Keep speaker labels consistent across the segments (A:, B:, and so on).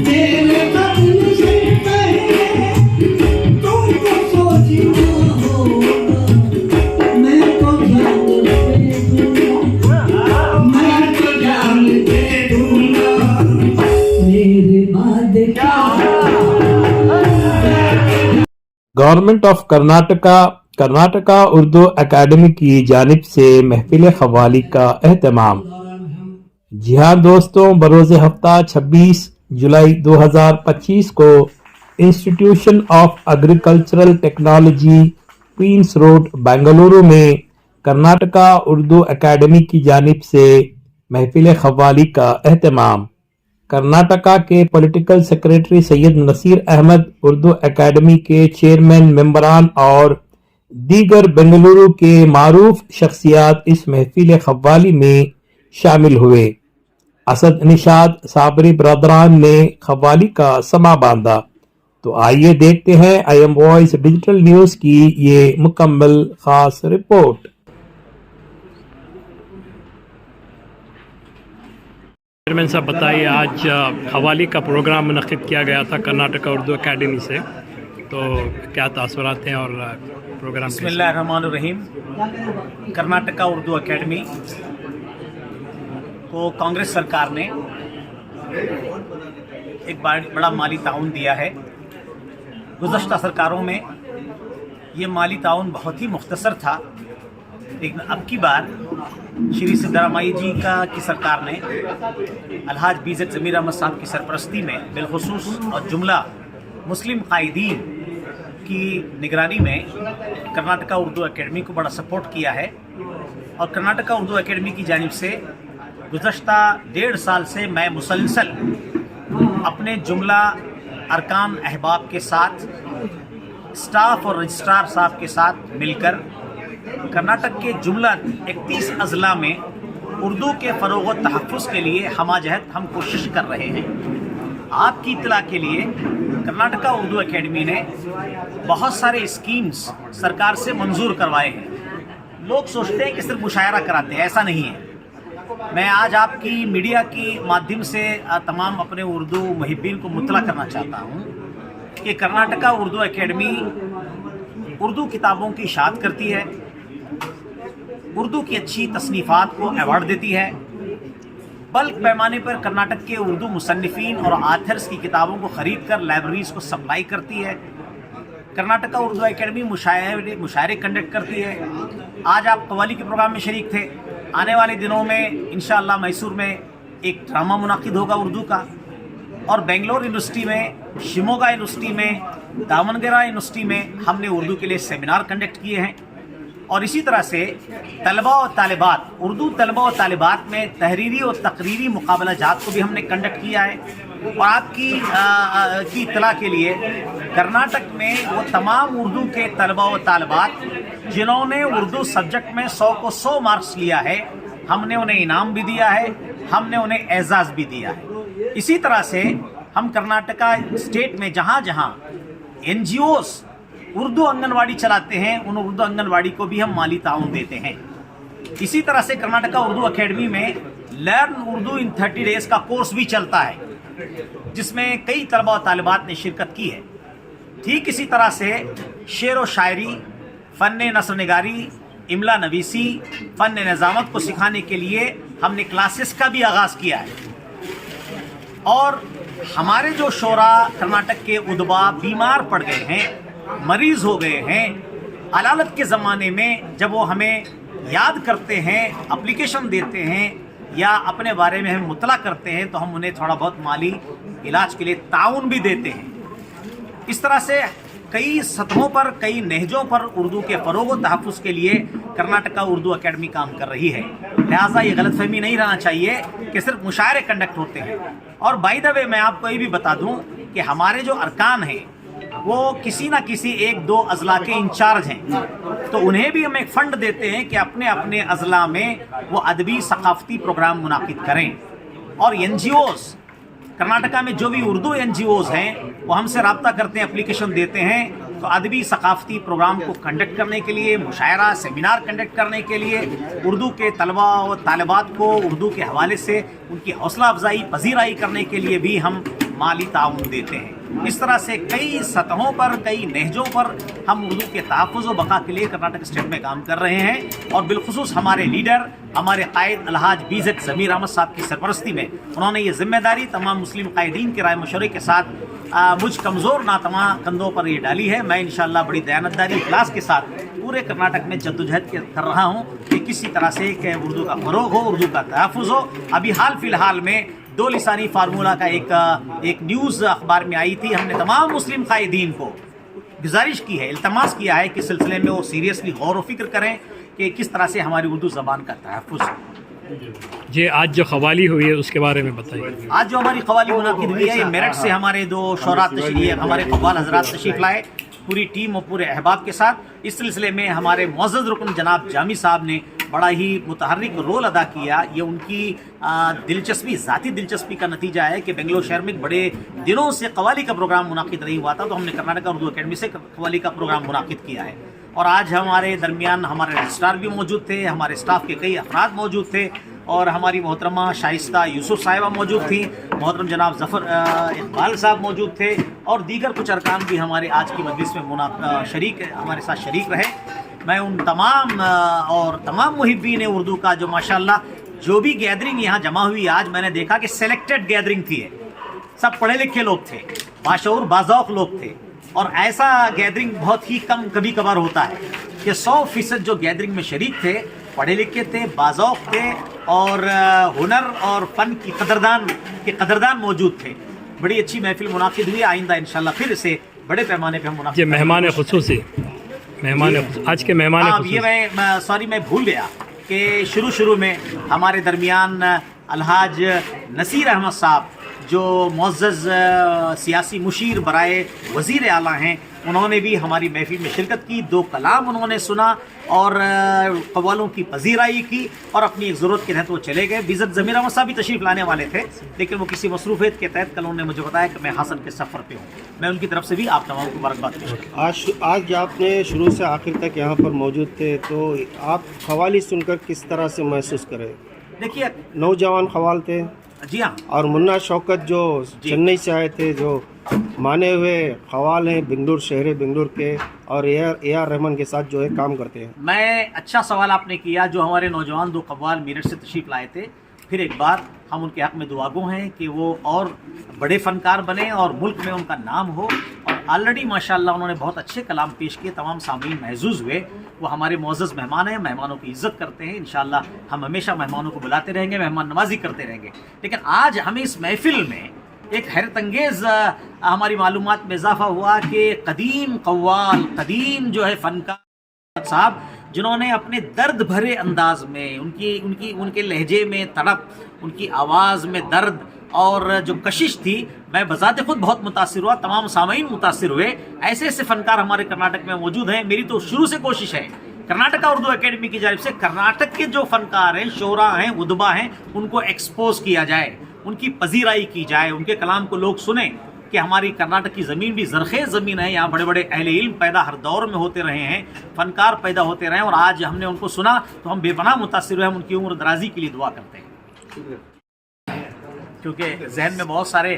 A: मेरे बदन से पहले तुमको सोचना होगा, मैं तो जान दे दूंगा, मैं तो जान दे दूंगा, मेरे बाद क्या।
B: Government of Karnataka Urdu academy की जानिब से महफिल क़व्वाली का एहतमाम। जी हाँ दोस्तों, बरोज़ हफ्ता 26 जुलाई 2025 को institution of agricultural technology, Queens road, Bengaluru में कर्नाटका उर्दू एकेडमी की जानिब से महफिल क़व्वाली का एहतमाम। कर्नाटका के political secretary Syed Naseer Ahmed, Urdu academy के चेयरमैन, मेंबरान और दीगर बेंगलुरु के मारूफ शख्सियात इस महफिल क़व्वाली में शामिल हुए। असद निशाद साबरी बरदरान ने क़व्वाली का समा बांधा। तो आइए देखते हैं I am voice digital news की ये मुकम्मल खास रिपोर्ट।
C: चेयरमैन साहब बताइए, आज क़व्वाली का प्रोग्राम मुनक़्क़िद किया गया था कर्नाटका उर्दू एकेडमी से, तो क्या तासुरात हैं और प्रोग्राम?
D: बिस्मिल्लाहिर्रहमानिर्रहीम। कर्नाटका उर्दू एकेडमी को कांग्रेस सरकार ने एक बड़ा माली ताउन दिया है। गुज़श्ता सरकारों में ये माली ताउन बहुत ही मुख्तसर था, लेकिन अब की बार श्री सिद्धरामैया जी की सरकार ने अलहाज बीज़त ज़मीर अहमद साहब की सरपरस्ती में बिलखुसूस और जुमला मुस्लिम कायदीन की निगरानी में कर्नाटका उर्दू एकेडमी को बड़ा सपोर्ट किया है। और कर्नाटका उर्दू एकेडमी की जानिब से गुज़श्ता 1.5 साल से मैं मुसलसल अपने जुमला अरकान अहबाब के साथ, स्टाफ और रजिस्ट्रार साहब के साथ मिलकर कर्नाटक के जुमला 31 अजला में उर्दू के फ़रोग़ व तहफ़्फ़ुज़ के लिए हमाजहत हम कोशिश कर रहे हैं। आपकी इत्तला के लिए कर्नाटका उर्दू एकेडमी ने बहुत सारे स्कीम्स सरकार से मंजूर करवाए हैं। लोग सोचते हैं कि सिर्फ मुशायरा कराते हैं, ऐसा नहीं है। मैं आज आपकी मीडिया की माध्यम से तमाम अपने उर्दू मुहिब्बीन को मुतला करना चाहता हूँ कि कर्नाटका उर्दू एकेडमी उर्दू किताबों की इशाअत करती है, उर्दू की अच्छी तसनीफ़ात को अवार्ड देती है, बल्क पैमाने पर कर्नाटक के उर्दू मुसन्निफ़ीन और आथर्स की किताबों को ख़रीद कर लाइब्रेरीज़ को सप्लाई करती है। कर्नाटका उर्दू एकेडमी मुशायरे कंडक्ट करती है। आज आप क़व्वाली के प्रोग्राम में शरीक थे। आने वाले दिनों में इंशाअल्लाह मैसूर में एक ड्रामा मुनाकिद होगा उर्दू का, और बेंगलोर यूनिवर्सिटी में, शिमोगा यूनिवर्सिटी में, दामनगरा यूनिवर्सिटी में हमने उर्दू के लिए सेमिनार कंडक्ट किए हैं। और इसी तरह से तलबा और तालिबात, उर्दू तलबा और तालिबात में तहरीरी और तकरीरी मुकाबला जात को भी हमने कंडक्ट किया है। और आपकी की इत्तला के लिए कर्नाटक में वो तमाम उर्दू के तलबा और तालिबात जिन्होंने उर्दू सब्जेक्ट में 100 को 100 मार्क्स लिया है, हमने उन्हें इनाम भी दिया है, हमने उन्हें एजाज़ भी दिया है। इसी तरह से हम कर्नाटका स्टेट में जहाँ जहाँ NGOs उर्दू आंगनवाड़ी चलाते हैं, उन उर्दू आंगनवाड़ी को भी हम माली ताउन देते हैं। इसी तरह से कर्नाटका उर्दू एकेडमी में लर्न उर्दू इन 30 डेज का कोर्स भी चलता है, जिसमें कई तलबा और तालिबात ने शिरकत की है। ठीक इसी तरह से शेर व शायरी, फ़न नस्र निगारी, इमला नवीसी, फ़न निज़ामत को सिखाने के लिए हमने क्लासेस का भी आगाज़ किया है। और हमारे जो शोरा कर्नाटक के उदबा बीमार पड़ गए हैं, मरीज़ हो गए हैं, अलालत के ज़माने में जब वो हमें याद करते हैं, एप्लीकेशन देते हैं या अपने बारे में हमें मुतला करते हैं, तो हम उन्हें थोड़ा बहुत माली इलाज के लिए ताउन भी देते हैं। इस तरह से कई सतहों पर, कई नहजों पर उर्दू के फ़रोग़ व तहफ़्फ़ुज़ के लिए कर्नाटका उर्दू एकेडमी काम कर रही है। लिहाजा ये गलतफहमी नहीं रहना चाहिए कि सिर्फ मुशायरे कंडक्ट होते हैं। और बाय द वे मैं आपको ये भी बता दूं कि हमारे जो अरकान हैं वो किसी ना किसी 1-2 अजला के इंचार्ज हैं, तो उन्हें भी हम एक फ़ंड देते हैं कि अपने अपने अजला में वो अदबी सकाफ़ती प्रोग्राम मुनाकिद करें। और NGOs कर्नाटका में जो भी उर्दू NGOs हैं वो हमसे रब्ता करते हैं, एप्लीकेशन देते हैं, तो अदबी सकाफ़ती प्रोग्राम को कंडक्ट करने के लिए, मुशायरा सेमिनार कंडक्ट करने के लिए, उर्दू के तलबा और तालिबात को उर्दू के हवाले से उनकी हौसला अफजाई पजीराई करने के लिए भी हम माली ताउन देते हैं। इस तरह से कई सतहों पर, कई लहजों पर हम उर्दू के तहफ़्फ़ुज़ व बक़ा के लिए कर्नाटक स्टेट में काम कर रहे हैं। और बिलखुसूस हमारे लीडर, हमारे कायद अलहाज BZ ज़मीर अहमद साहब की सरपरस्ती में उन्होंने ये जिम्मेदारी तमाम मुस्लिम कायदीन के राय मशवरे के साथ मुझ कमज़ोर नातमा कंधों पर ये डाली है। मैं इंशाअल्लाह बड़ी दयानतदारी इखलास के साथ पूरे कर्नाटक में जद्दोजहद कर रहा हूँ कि किसी तरह से कि उर्दू का फ़रोग़ हो, उर्दू का तहफ़्फ़ुज़ हो। अभी हाल फ़िलहाल में 2 लिसानी फार्मूला का एक न्यूज़ अखबार में आई थी। हमने तमाम मुस्लिम कायदीन को गुजारिश की है, इल्तमास किया है कि सिलसिले में वो सीरियसली गौर व फिक्र करें कि किस तरह से हमारी उर्दू ज़बान का तहफ़्फ़ुज़ हो।
C: जी, आज जो ख़वाली हुई है उसके बारे में बताइए।
D: आज जो हमारी क़वाली मुनाकिद हुई है, ये मेरठ से हमारे 2 शोरा हमारे कव्वाल हज़रात तशरीफ़ लाए पूरी टीम और पूरे अहबाब के साथ। इस सिलसिले में हमारे मुअज़्ज़ज़ रुकन जनाब जामी साहब ने बड़ा ही मुतहर्रिक रोल अदा किया। ये उनकी दिलचस्पी, ज़ाती दिलचस्पी का नतीजा है कि बेंगलोर शहर में बड़े दिनों से क़वाली का प्रोग्राम मुनाकिद नहीं हुआ था, तो हमने कर्नाटक उर्दू अकेडमी से क़वाली का प्रोग्राम मुनाकिद किया है। और आज हमारे दरमियान हमारे रजिस्ट्रार भी मौजूद थे, हमारे स्टाफ के कई अफराद मौजूद थे और हमारी मोहतरमा शाइस्ता यूसुफ साहिबा मौजूद थी, मोहतरम जनाब ज़फ़र इकबाल साहब मौजूद थे और दीगर कुछ अरकान भी हमारे आज की मजलिस में हमारे साथ शरीक रहे। मैं उन तमाम मुहिब्बीन उर्दू का जो माशाअल्लाह जो भी गैदरिंग यहाँ जमा हुई आज, मैंने देखा कि सेलेक्टेड गैदरिंग थी। सब पढ़े लिखे लोग थे, बाशऊर बाज़ौक़ लोग थे और ऐसा गैदरिंग बहुत ही कम कभी कभार होता है कि 100% जो गैदरिंग में शरीक थे पढ़े लिखे थे, बाज़ौक़ थे और हुनर और फ़न की कदरदान मौजूद थे। बड़ी अच्छी महफिल मुनाकिद हुई। आइंदा इंशाल्लाह फिर इसे बड़े पैमाने पे हम मुनाकिद।
C: मेहमान खुसूसी आज के मेहमान
D: ये मैं भूल गया कि शुरू में हमारे दरमियान अलहाज नसीर अहमद साहब जो मुअज़्ज़ज़ सियासी मुशीर बराए वज़ीर आला हैं, उन्होंने भी हमारी महफिल में शिरकत की। 2 कलाम उन्होंने सुना और कव्वालों की पजीराई की और अपनी एक ज़रूरत के तहत वो चले गए। BZ ज़मीर अहमद साहब भी तशरीफ़ लाने वाले थे, लेकिन वो किसी मसरूफ़ियत के तहत कल उन्होंने मुझे बताया कि मैं हासन के सफ़र पे हूँ। मैं उनकी तरफ से भी आप तमाम को मुबारकबाद पेश।
E: आज आपने शुरू से आखिर तक यहाँ पर मौजूद थे, तो आप क़वाली सुनकर किस तरह से महसूस करें?
D: देखिए, नौजवान
E: क़वाल थे।
D: जी हाँ।
E: और मुन्ना शौकत जो चेन्नई से आए थे, जो माने हुए क़वाल हैं बेंगलुरु के, और AR रहमान के साथ जो है काम करते हैं।
D: मैं अच्छा सवाल आपने किया। जो हमारे नौजवान 2 कव्वाल मेरठ से तशरीफ़ लाए थे, फिर एक बार हम उनके हक़ में दुआगो हैं कि वो और बड़े फ़नकार बने और मुल्क में उनका नाम हो। और ऑलरेडी माशाअल्लाह उन्होंने बहुत अच्छे कलाम पेश किए, तमाम सामीन महजूज़ हुए। वो हमारे मुअज़्ज़ज़ मेहमान हैं, मेहमानों की इज़्ज़त करते हैं। इंशाअल्लाह हम हमेशा मेहमानों को बुलाते रहेंगे, मेहमान नवाजी करते रहेंगे। लेकिन आज हमें इस महफ़िल में एक हैरत अंगेज़ हमारी मालूमात में इजाफ़ा हुआ कि कदीम कव्वाल, कदीम जो है फ़नकार साहब, जिन्होंने अपने दर्द भरे अंदाज में उनके लहजे में तड़प, उनकी आवाज़ में दर्द और जो कशिश थी, मैं बज़ाते खुद बहुत मुतासिर हुआ, तमाम सामीन मुतासिर हुए। ऐसे ऐसे फ़नकार हमारे कर्नाटक में मौजूद हैं। मेरी तो शुरू से कोशिश है कर्नाटक उर्दू अकेडमी की जानिब से कर्नाटक के जो फ़नकार हैं, शोरा हैं, उदबा हैं, उनको एक्सपोज किया जाए, उनकी पजीराई की जाए, उनके कलाम को लोग सुने कि हमारी कर्नाटक की ज़मीन भी ज़रख़ेज़ ज़मीन है। यहाँ बड़े बड़े अहले इल्म पैदा हर दौर में होते रहे हैं, फ़नकार पैदा होते रहे हैं और आज हमने उनको सुना तो हम बेपनाह मुतासिर हुए। हम उनकी उम्र दराजी के लिए दुआ करते हैं, क्योंकि जहन में बहुत सारे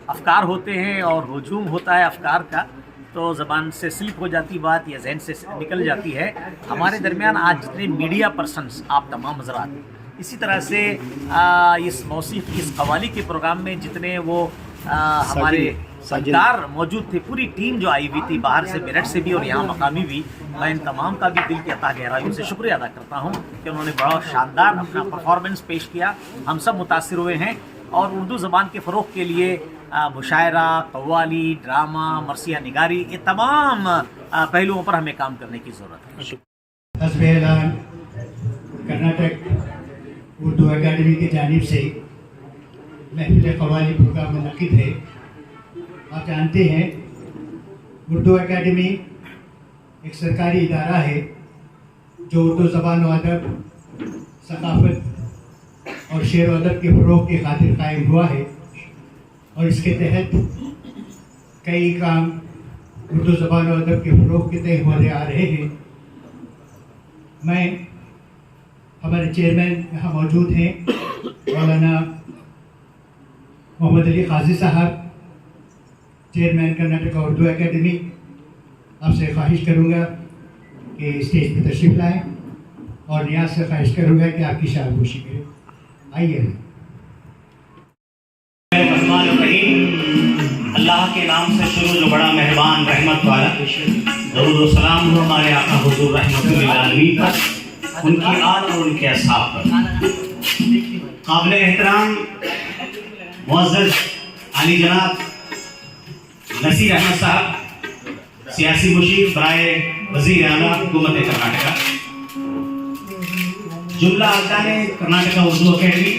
D: अफकार होते हैं और हुजूम होता है अफकार का, तो ज़बान से स्लिप हो जाती बात या जहन से निकल जाती है। हमारे दरमियान आज जितने मीडिया पर्सनस आप तमाम हज़रात, इसी तरह से इस मौसीक़ी, इस क़वाली के प्रोग्राम में जितने वो हमारे सरदार मौजूद थे, पूरी टीम जो आई हुई थी बाहर से, मेरठ से भी और यहाँ मकामी भी, मैं इन तमाम का भी दिल की अता गहराइयों से शुक्रिया अदा करता हूँ कि उन्होंने बड़ा शानदार अपना परफॉर्मेंस पेश किया। हम सब मुतासिर हुए हैं और उर्दू ज़बान के फ़रोग़ के लिए मुशायरा, कव्वाली, ड्रामा, मरसिया निगारी, ये तमाम पहलुओं पर हमें काम करने की ज़रूरत है।
F: हस्ब-ए-ऐलान कर्नाटक उर्दू अकेडमी की जानिब से महफिल क़वाली प्रोग्राम मुनक़िद है। आप जानते हैं उर्दू अकेडमी एक सरकारी इदारा है जो उर्दू ज़बान व अदब, सकाफ़त और शेर व अदब के फ़रोग़ की खातिर कायम हुआ है और इसके तहत कई काम उर्दू ज़बान व अदब के फ़रोग़ के तहत होते आ रहे हैं। मैं, हमारे चेयरमैन यहाँ मौजूद हैं, मौलाना मोहम्मद अली काजी साहब, चेयरमैन कर्नाटका उर्दू एकेडमी, आपसे ख्वाहिश करूँगा कि स्टेज पर तशरीफ लाएँ और नियाज से ख्वाहिश करूँगा कि आपकी शाबाशी करें। आइए।
G: अल्लाह के नाम से शुरू जो बड़ा मेहरबान रहमत वाला, दरूद व सलाम हो हमारे आका हुजूर रहमतुल्लिल आलमीन पर, उनकी आल और उनके असहाब पर। काबिल एहतराम मुअज़्ज़ज़ आली जनाब नसीर अहमद साहब, सियासी मुशीर बराए वज़ीर आला हुकूमत कर्नाटका, जुमला अरकान कर्नाटका उर्दू अकेडमी,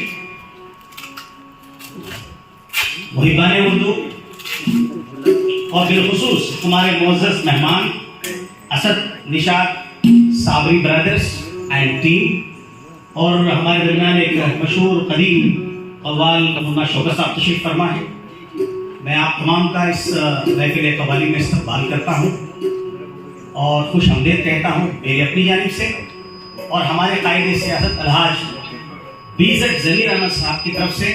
G: मुहिबान उर्दू और बिलखुसूस हमारे मुअज़्ज़ज़ मेहमान Asad Nishat Sabri brothers and team, और हमारे दरमियान एक मशहूर कदीम कव्वाल मुन्ना शौकत साहब तशरीफ फरमा है। मैं आप तमाम का इस महफिल कव्वाली में इस्तकबाल करता हूँ और खुश आमदीद कहता हूँ मेरी अपनी जानिब से, और हमारे कायदे सियासत अलहाज बीज़द ज़मीर अहमद साहब की तरफ से,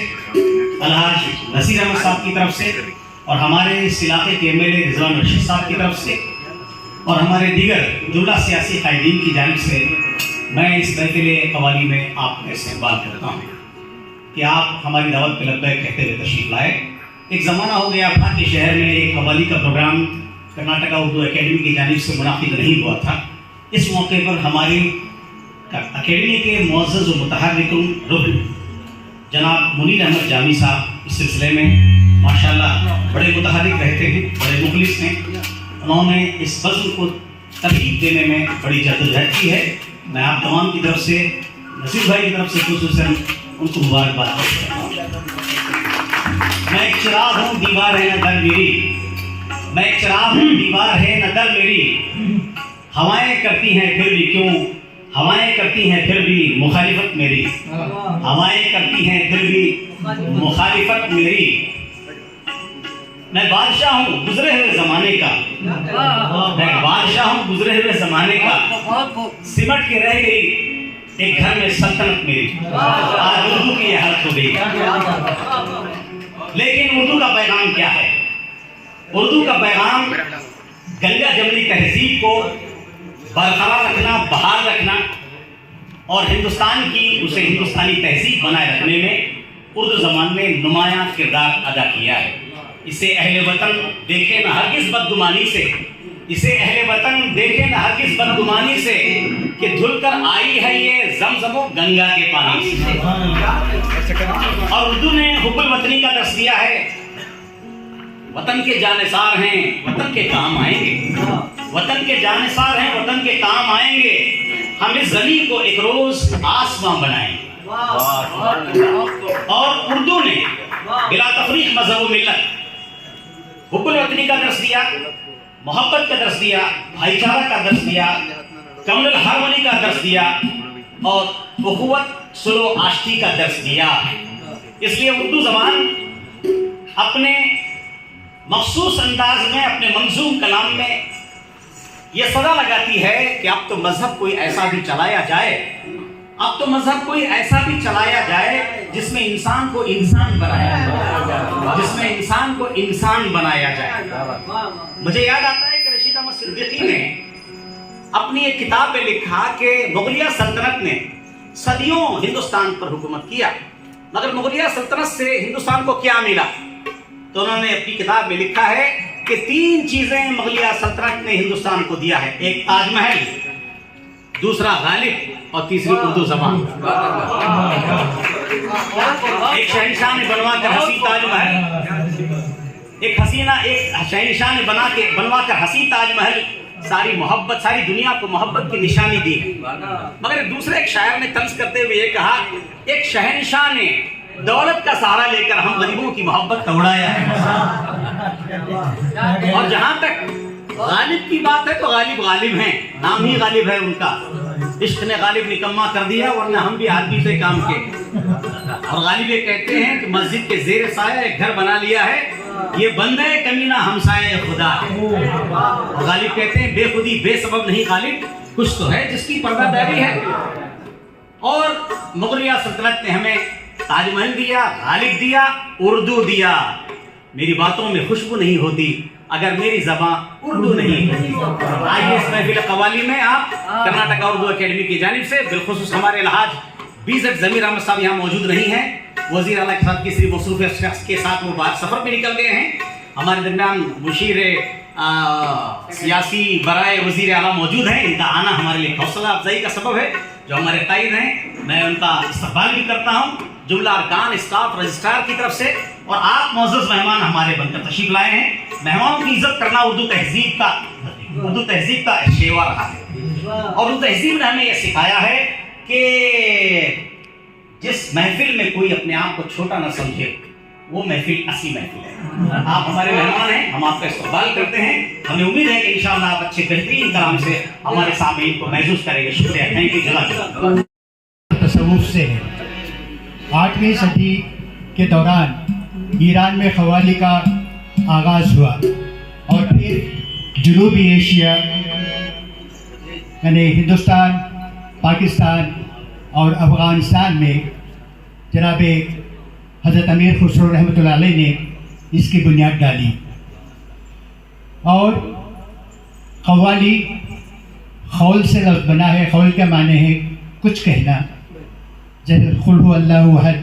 G: अलहाज नसीर अहमद साहब की तरफ से, और हमारे इस इलाके के एमएलए रिजवान रशीद साहब की तरफ से, और हमारे दीगर जुमला सियासी कायदीन की जानिब से मैं इस महफिल कव्वाली में आपका इस्तकबाल करता हूँ कि आप हमारी दावत पे लब्बैक कहते हुए तशरीफ लाए। एक ज़माना हो गया था कि शहर में एक कव्वाली का प्रोग्राम कर्नाटका उर्दू एकेडमी की जानिब से मुनाकिद नहीं हुआ था। इस मौके पर हमारी अकेडमी के मुअज़्ज़ज़ व मुतहर्रिकुन रुकन जनाब मुनीर अहमद जामी साहब इस सिलसिले में माशाल्लाह बड़े मुतहर्रिक रहते हैं, बड़े मुखलिस हैं। उन्होंने इस बज़्म को तरतीब देने में बड़ी जद्दोजहद की है। मैं आप तमाम की तरफ से, नसीर भाई की तरफ से खुसूसन उनको मुबारकबाद करता हूँ। मैं एक चिराग हूँ दीवार है न दर मेरी, मैं एक चिराग हूँ दीवार है न दर मेरी, हवाएं करती हैं फिर भी क्यों, हवाएं करती हैं फिर भी मुखालिफत मेरी, हवाएं करती हैं फिर भी मुखालिफत मेरी। मैं बादशाह हूँ गुजरे हुए जमाने का, मैं बादशाह हूँ गुजरे हुए जमाने का, सिमट के रह गई एक घर में सल्तनत मेरी। आज उर्दू की यह हालत हो गई, लेकिन उर्दू का पैगाम क्या है? उर्दू का पैगाम गंगा जमनी तहजीब को बरकरार रखना, बहाल रखना और हिंदुस्तान की उसे हिंदुस्तानी तहजीब बनाए रखने में उर्दू ज़बान ने नुमायां किरदार अदा किया है। इसे अहले वतन देखे न हरगिज़ बदगुमानी से, इसे अहले वतन देखे न हरगिज़ बदगुमानी से कि धुलकर आई है ये ज़मज़म गंगा के पानी से। और उर्दू ने हुब्बुल वतनी का दर्स दिया है, वतन के जानिसार हैं वतन के काम आएंगे, वतन के जानिसार हैं वतन के काम आएंगे, हम इस ज़मीन को एक रोज आसमां बनाएंगे। और उर्दू ने बिला तफरीक मज़हब मिल्लत हुब्बुल वतनी का दर्स दिया, मोहब्बत का दर्स दिया, भाईचारा का दर्स दिया, कमल हारमोनी का दर्स दिया और उखुवत सुलो आश्ती का दर्स दिया। इसलिए उर्दू ज़बान अपने मखसूस अंदाज में, अपने मंजूम कलाम में ये सदा लगाती है कि अब तो मजहब कोई ऐसा भी चलाया जाए, अब तो मजहब कोई ऐसा भी चलाया जाए जिसमें इंसान को इंसान बनाया जाए, जिसमें इंसान को इंसान बनाया जाए। मुझे याद आता है कि रशीद अहमद सिद्दीकी ने अपनी एक किताब में लिखा कि मुगलिया सल्तनत ने सदियों हिंदुस्तान पर हुकूमत किया, मगर मुगलिया सल्तनत से हिंदुस्तान को क्या मिला? तो उन्होंने अपनी किताब में लिखा है कि 3 चीजें मुगलिया सल्तनत ने हिंदुस्तान को दिया है, एक ताजमहल, दूसरा गालिब और तीसरी उर्दू ज़बान। एक शहंशाह ने बनवाकर हसी ताजमहल, एक शहंशाह ने बनवाकर हसी ताजमहल सारी मोहब्बत, सारी दुनिया को मोहब्बत की निशानी दी है। मगर दूसरे एक शायर ने तंज करते हुए ये कहा, एक शहंशाह ने दौलत का सहारा लेकर हम गरीबों की मोहब्बत का उड़ाया है। और जहां तक गालिब की बात है तो गालिब गालिब हैं, नाम ही गालिब है उनका, इश्क ने गालिब निकम्मा कर दिया, वरना हम भी आदमी से काम के। और गालिब ये कहते हैं कि मस्जिद के जेर साया एक घर बना लिया है, ये बंदे कमीना हमसाए खुदा है। और गालिब कहते हैं बेखुदी बेसबब नहीं गालिब, कुछ तो है जिसकी पर्दादारी है। और मुगलिया सल्तनत ने हमें ताजमहल दिया, गालिब दिया, उर्दू दिया। मेरी बातों में खुशबू नहीं होती अगर मेरी ज़बान उर्दू नहीं होती। आइए इस महफिल कवाली में आप कर्नाटका उर्दू एकेडमी की जानिब से बिलखुसूस हमारे लहाज बीज़ेड ज़मीर अहमद साहब यहाँ मौजूद नहीं हैं, वज़ीर आला के साथ किसी मसरूफ़ शख्स के साथ वो बाहर सफ़र में निकल गए हैं। हमारे दरमियान मुशीर सियासी बराए वज़ीर आला मौजूद हैं। इनका आना हमारे लिए हौसला अफजाई का सबब है। जो हमारे कायद हैं मैं उनका इस्तकबाल भी करता हूँ जुमला अरकान स्टाफ रजिस्ट्रार की तरफ से, और आप मौजूद मेहमान हमारे बनकर तशरीफ लाए हैं। मेहमानों की इज्जत करना उर्दू तहजीब का शेवा रहा है, और उर्दू तहजीब ने हमें यह सिखाया है कि जिस महफिल में कोई अपने आप को छोटा ना समझे वो महफिल असली महफिल है। आप हमारे मेहमान हैं, हम आपका इस्तकबाल करते हैं। हमें उम्मीद है कि इंशाअल्लाह आप अच्छे बेहतरीन कलाम से हमारे सामने को महसूस करेंगे। शुक्रिया, थैंक यू, जज़ाकल्लाह।
F: तसव्वुफ से है। 8वीं सदी के दौरान ईरान में क़व्वाली का आगाज़ हुआ और फिर जनूबी एशिया यानी हिंदुस्तान, पाकिस्तान और अफ़गानिस्तान में जनाब हज़रत अमीर खुसरो रहमतुल्लाह अलैह ने इसकी बुनियाद डाली। और क़व्वाली खौल से लफ्ज़ बना है। खौल के माने है कुछ कहना, जैसे कुल हु अल्लाहु अहद,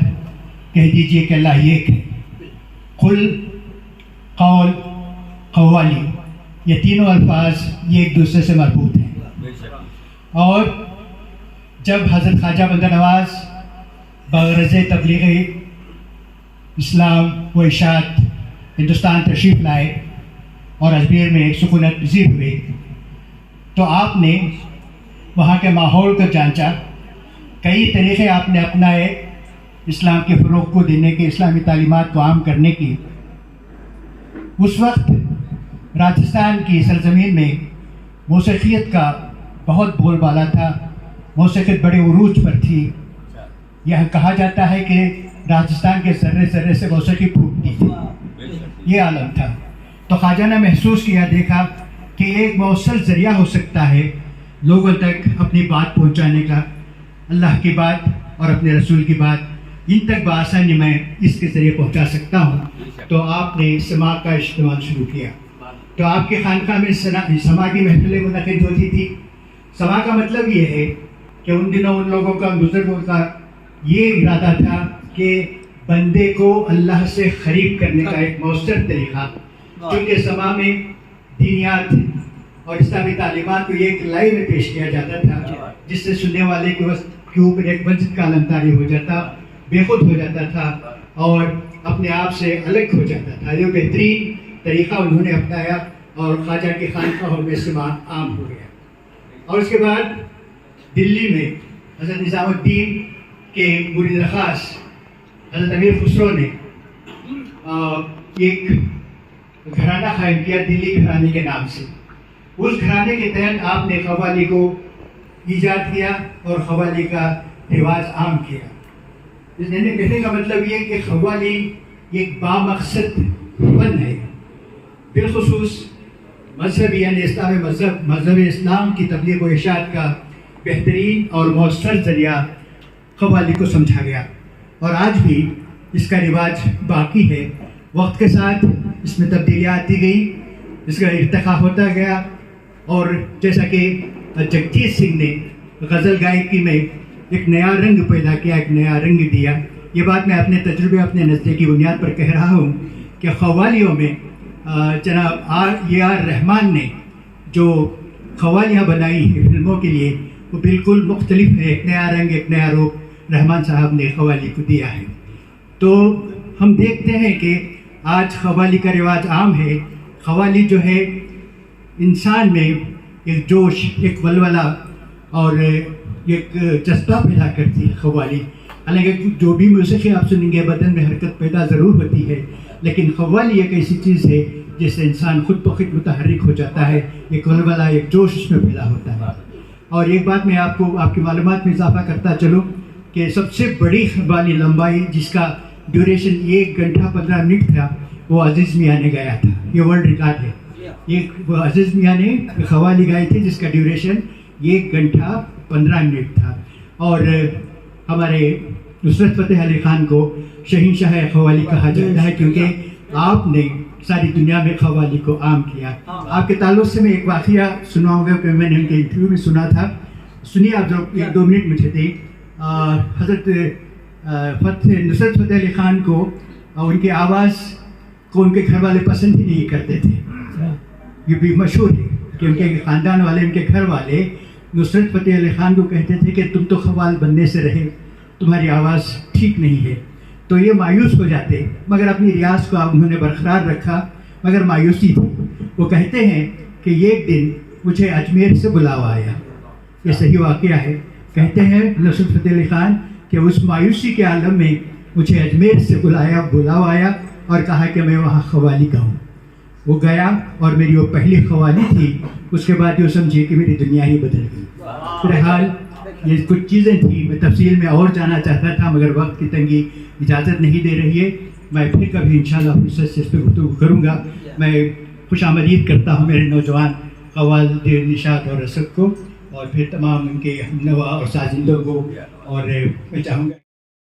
F: कह दीजिए कि अल्लाह एक है। कुल, कौल, क़व्वाली, ये तीनों अल्फाज ये एक दूसरे से मरबूत हैं। और जब हज़रत ख्वाजा बंदा नवाज़ बग़रज़ तबलीग इस्लाम व इशाअत हिंदुस्तान तशरीफ़ लाए और अजमेर में सुकूनत पज़ीर हुए, तो आपने वहाँ के माहौल को जांचा, कई तरीक़े आपने अपनाए इस्लाम के फ़रोग़ को देने के, इस्लामी तालीमात को आम करने की। उस वक्त राजस्थान की सरज़मीन में मौसीक़ियत का बहुत बोलबाला था, मौसीक़ियत बड़े उरूज पर थी। यह कहा जाता है कि राजस्थान के ज़र्रे ज़र्रे से मौसीक़ी फूटती थी, ये आलम था। तो ख्वाजा ने महसूस किया, देखा कि एक मौसर ज़रिया हो सकता है लोगों तक अपनी बात पहुँचाने का, अल्लाह की बात और अपने रसूल की बात इन तक बआसानी मैं इसके ज़रिए पहुँचा सकता हूँ। तो आपने समा का इस्तेमाल शुरू किया। तो आपके खानका में समा की महफिलें मुनक़िद होती थी। समा का मतलब ये है कि उन दिनों उन लोगों का, बुजुर्गों का ये इरादा था कि बंदे को अल्लाह से ख़रीब करने का एक मौसर तरीक़ा, क्योंकि समा में दीनियात और इस्लामी तालीमात को एक लाइन में पेश किया जाता था, जिससे सुनने वाले के ऊपर एक वजद का अलम तारी हो जाता, बेखुद हो जाता था और अपने आप से अलग हो जाता था। ये बेहतरीन तरीक़ा उन्होंने अपनाया और ख्वाजा के खानका में समा आम हो गया। और उसके बाद दिल्ली में हज़रत निज़ामुद्दीन के मुरीद ख़ास हज़रत अमीर खुसरो ने एक घराना कायम किया, दिल्ली घराने के नाम से। उस घराने के तहत आपने क़व्वाली को ईजाद किया और क़व्वाली का रिवाज आम किया। इसने कहने का मतलब ये कि क़व्वाली एक बामक़सद फन है, बिलखुसूस मजहब यानी इस्लामी मजहब इस्लाम की तबलीग व इशाअत का बेहतरीन और मौसर ज़रिया क़व्वाली को समझा गया। और आज भी इसका रिवाज बाकी है। वक्त के साथ इसमें तब्दीलियाँ आती गई, इसका इर्तिक़ा होता गया। और जैसा कि जगजीत सिंह ने गज़ल गायकी में एक नया रंग पैदा किया, एक नया रंग दिया। ये बात मैं अपने तजुर्बे, अपने नज़रिए की बुनियाद पर कह रहा हूँ कि क़व्वालियों में जनाब AR रहमान ने जो क़व्वालियाँ बनाई हैं फिल्मों के लिए, वो बिल्कुल मुख्तलिफ है। एक नया रंग, एक नया रूप रहमान साहब ने क़व्वाली को दिया है। तो हम देखते हैं कि आज क़व्वाली का रिवाज आम है। क़व्वाली जो है इंसान में एक जोश, एक वलवला और एक जज्बा पैदा करती है क़व्वाली। हालांकि जो भी मौसीक़ी आप सुनेंगे बदन में हरकत पैदा ज़रूर होती है, लेकिन क़व्वाली एक ऐसी चीज़ है जिससे इंसान खुद ब खुद मुतहर्रिक हो जाता है, एक वलवला, एक जोश उसमें पैदा होता है। और एक बात मैं आपको आपकी मालूमात में इजाफ़ा करता चलूँ कि सबसे बड़ी क़व्वाली लंबाई जिसका ड्यूरेशन 1 घंटा 15 मिनट था, वो अज़ीज़ मियाँ ने गाया था। ये वर्ल्ड रिकॉर्ड है। वो अज़ीज़ मियाँ ने क़व्वाली गाई थी जिसका ड्यूरेशन 1 घंटा 15 मिनट था। और हमारे नुसरत फ़तेह अली ख़ान को शहंशाह क़व्वाली कहा जाता है, क्योंकि आपने सारी दुनिया में कव्वाली को आम किया। आपके ताल्लुक से मैं एक वाक़या सुनाऊंगा कि मैंने उनके इंटरव्यू में सुना था। सुनिए आप, जो 1-2 मिनट मुझे दें। हज़रत नुसरत फ़तेह अली ख़ान को उनकी आवाज़ को उनके घर वाले पसंद ही नहीं करते थे। ये भी मशहूर है कि उनके ख़ानदान वाले, उनके घर वाले नुसरत फ़तेह अली ख़ान को कहते थे कि तुम तो ख़व्वाल बनने से रहे, तुम्हारी आवाज़ ठीक नहीं है। तो ये मायूस हो जाते, मगर अपनी रियाज को उन्होंने बरकरार रखा, मगर मायूसी थी। वो कहते हैं कि एक दिन मुझे अजमेर से बुलावा आया, ये सही वाक़या है। कहते हैं नुसरत फ़तेह अली ख़ान कि उस मायूसी के आलम में मुझे अजमेर से बुलावा आया और कहा कि मैं वहाँ ख़व्वाली गाऊँ। वो गया और मेरी वो पहली ख़व्वाली थी। उसके बाद जो समझिए कि मेरी दुनिया ही बदल गई। फिलहाल ये कुछ चीज़ें थी, मैं तफसील में और जाना चाहता था, मगर वक्त की तंगी इजाज़त नहीं दे रही है। मैं फिर कभी इंशाअल्लाह फुर्सत से इस पर गुफ्तगू करूँगा। मैं खुशामदीद करता हूँ मेरे नौजवान कव्वाल निशात और असद को, और फिर तमाम उनके हमनवा और साजिंदों को, और मैं चाहूँगा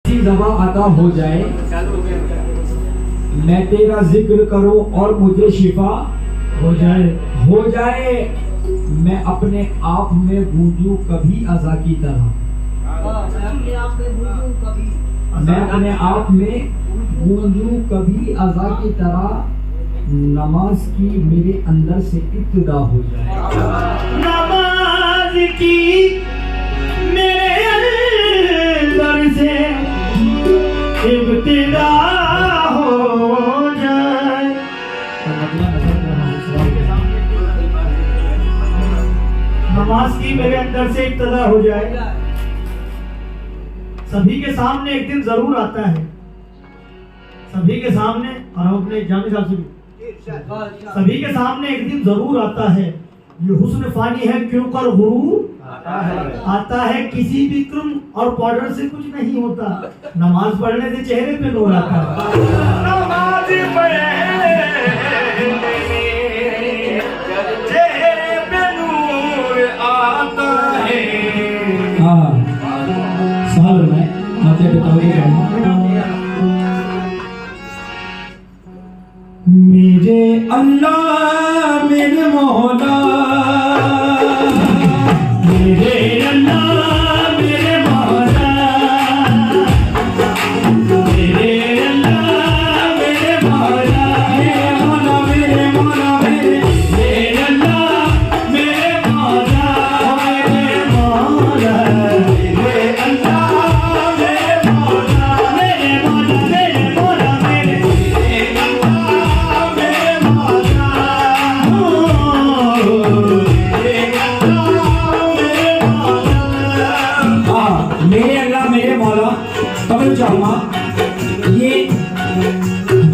A: दवा अता हो जाए, मैं तेरा जिक्र करूं और मुझे शिफा हो जाए, मैं अपने आप में गूंजूं कभी अज़ा की तरह, मैं अपने आप में गूंजूं कभी अज़ा की तरह, नमाज की मेरे अंदर से इब्तिदा हो जाए, नमाज की मेरे अंदर से इब्तिदा हो जाए। नमाज की मेरे अंदर से इब्तिदा हो जाए। सभी के सामने एक दिन जरूर आता है, सभी के सामने, और हम अपने जामी साहब से भी, सभी के सामने एक दिन जरूर आता है। ये हुस्न फानी है क्यों कर गुरूर आता है, किसी भी क्रीम और पाउडर से कुछ नहीं होता, नमाज पढ़ने से चेहरे पे नूर आता है। नमाज पढ़ने चेहरे पे नूर आता है। हाँ, सवाल मैं आपके बताऊंगा। मेरे अल्लाह मेरे मौला, मेरे अल्लाह मेरे मौला, मेरे अल्लाह मेरे मौला, मेरे मौला मेरे मौला, मेरे अल्लाह मेरे मौला, मेरे मौला, मेरे अल्लाह मेरे मौला, मेरे मौला मेरे मौला, मेरे ये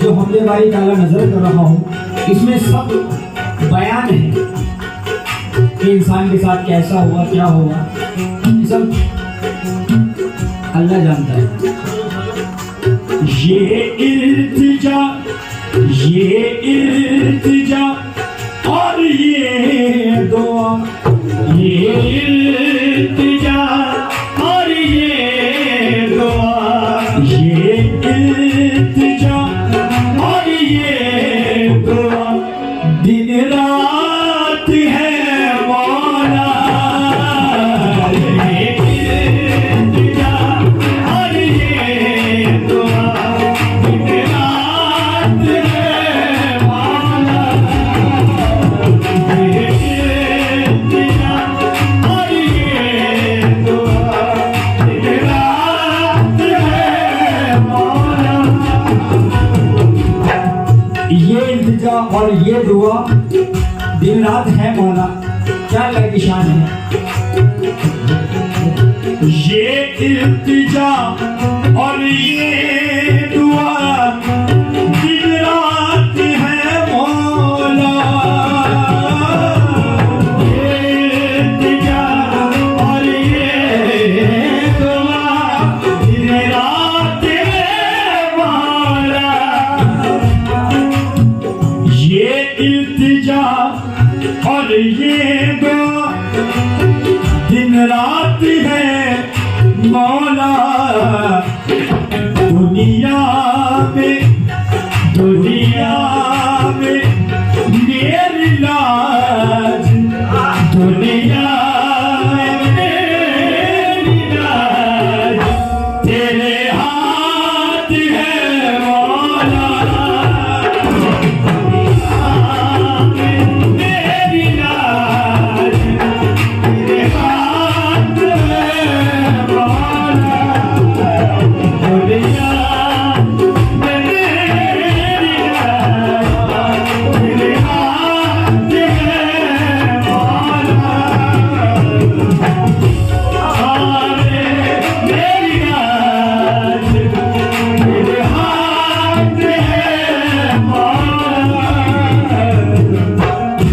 A: जो हमने वाली ताला नजर कर रहा हूँ, इसमें सब बयान है कि इंसान के साथ कैसा हुआ, क्या हुआ, सब अल्लाह जानता है। ये इल्तिजा और ये दुआ, ये इल्तिजा और ये दुआ, ये इल्तिजा और ये दुआ, दिन रात है मौला, ये इल्तिजा और ये दुआ, दिन रात है मौला, ये इल्तिजा और ये दुआ, दिन रात है मौला। ये इल्तिजा और ये दुआ दिन रात है मौला, क्या अल्लाह की शान है। ये इल्तिजा और ये दुआ दिन रात है मौला, ये इल्तिजा और ये दुआ दिन रात है मौला, ये इल्तिजा और ये दुआ दिन रात है मौला, दुनिया में दुनिया में मेरी लाज, दुनिया में मेरी लाज तेरे हाथ है मौला। दुनिया में मेरी लाज तेरे हाथ है मौला। दुनिया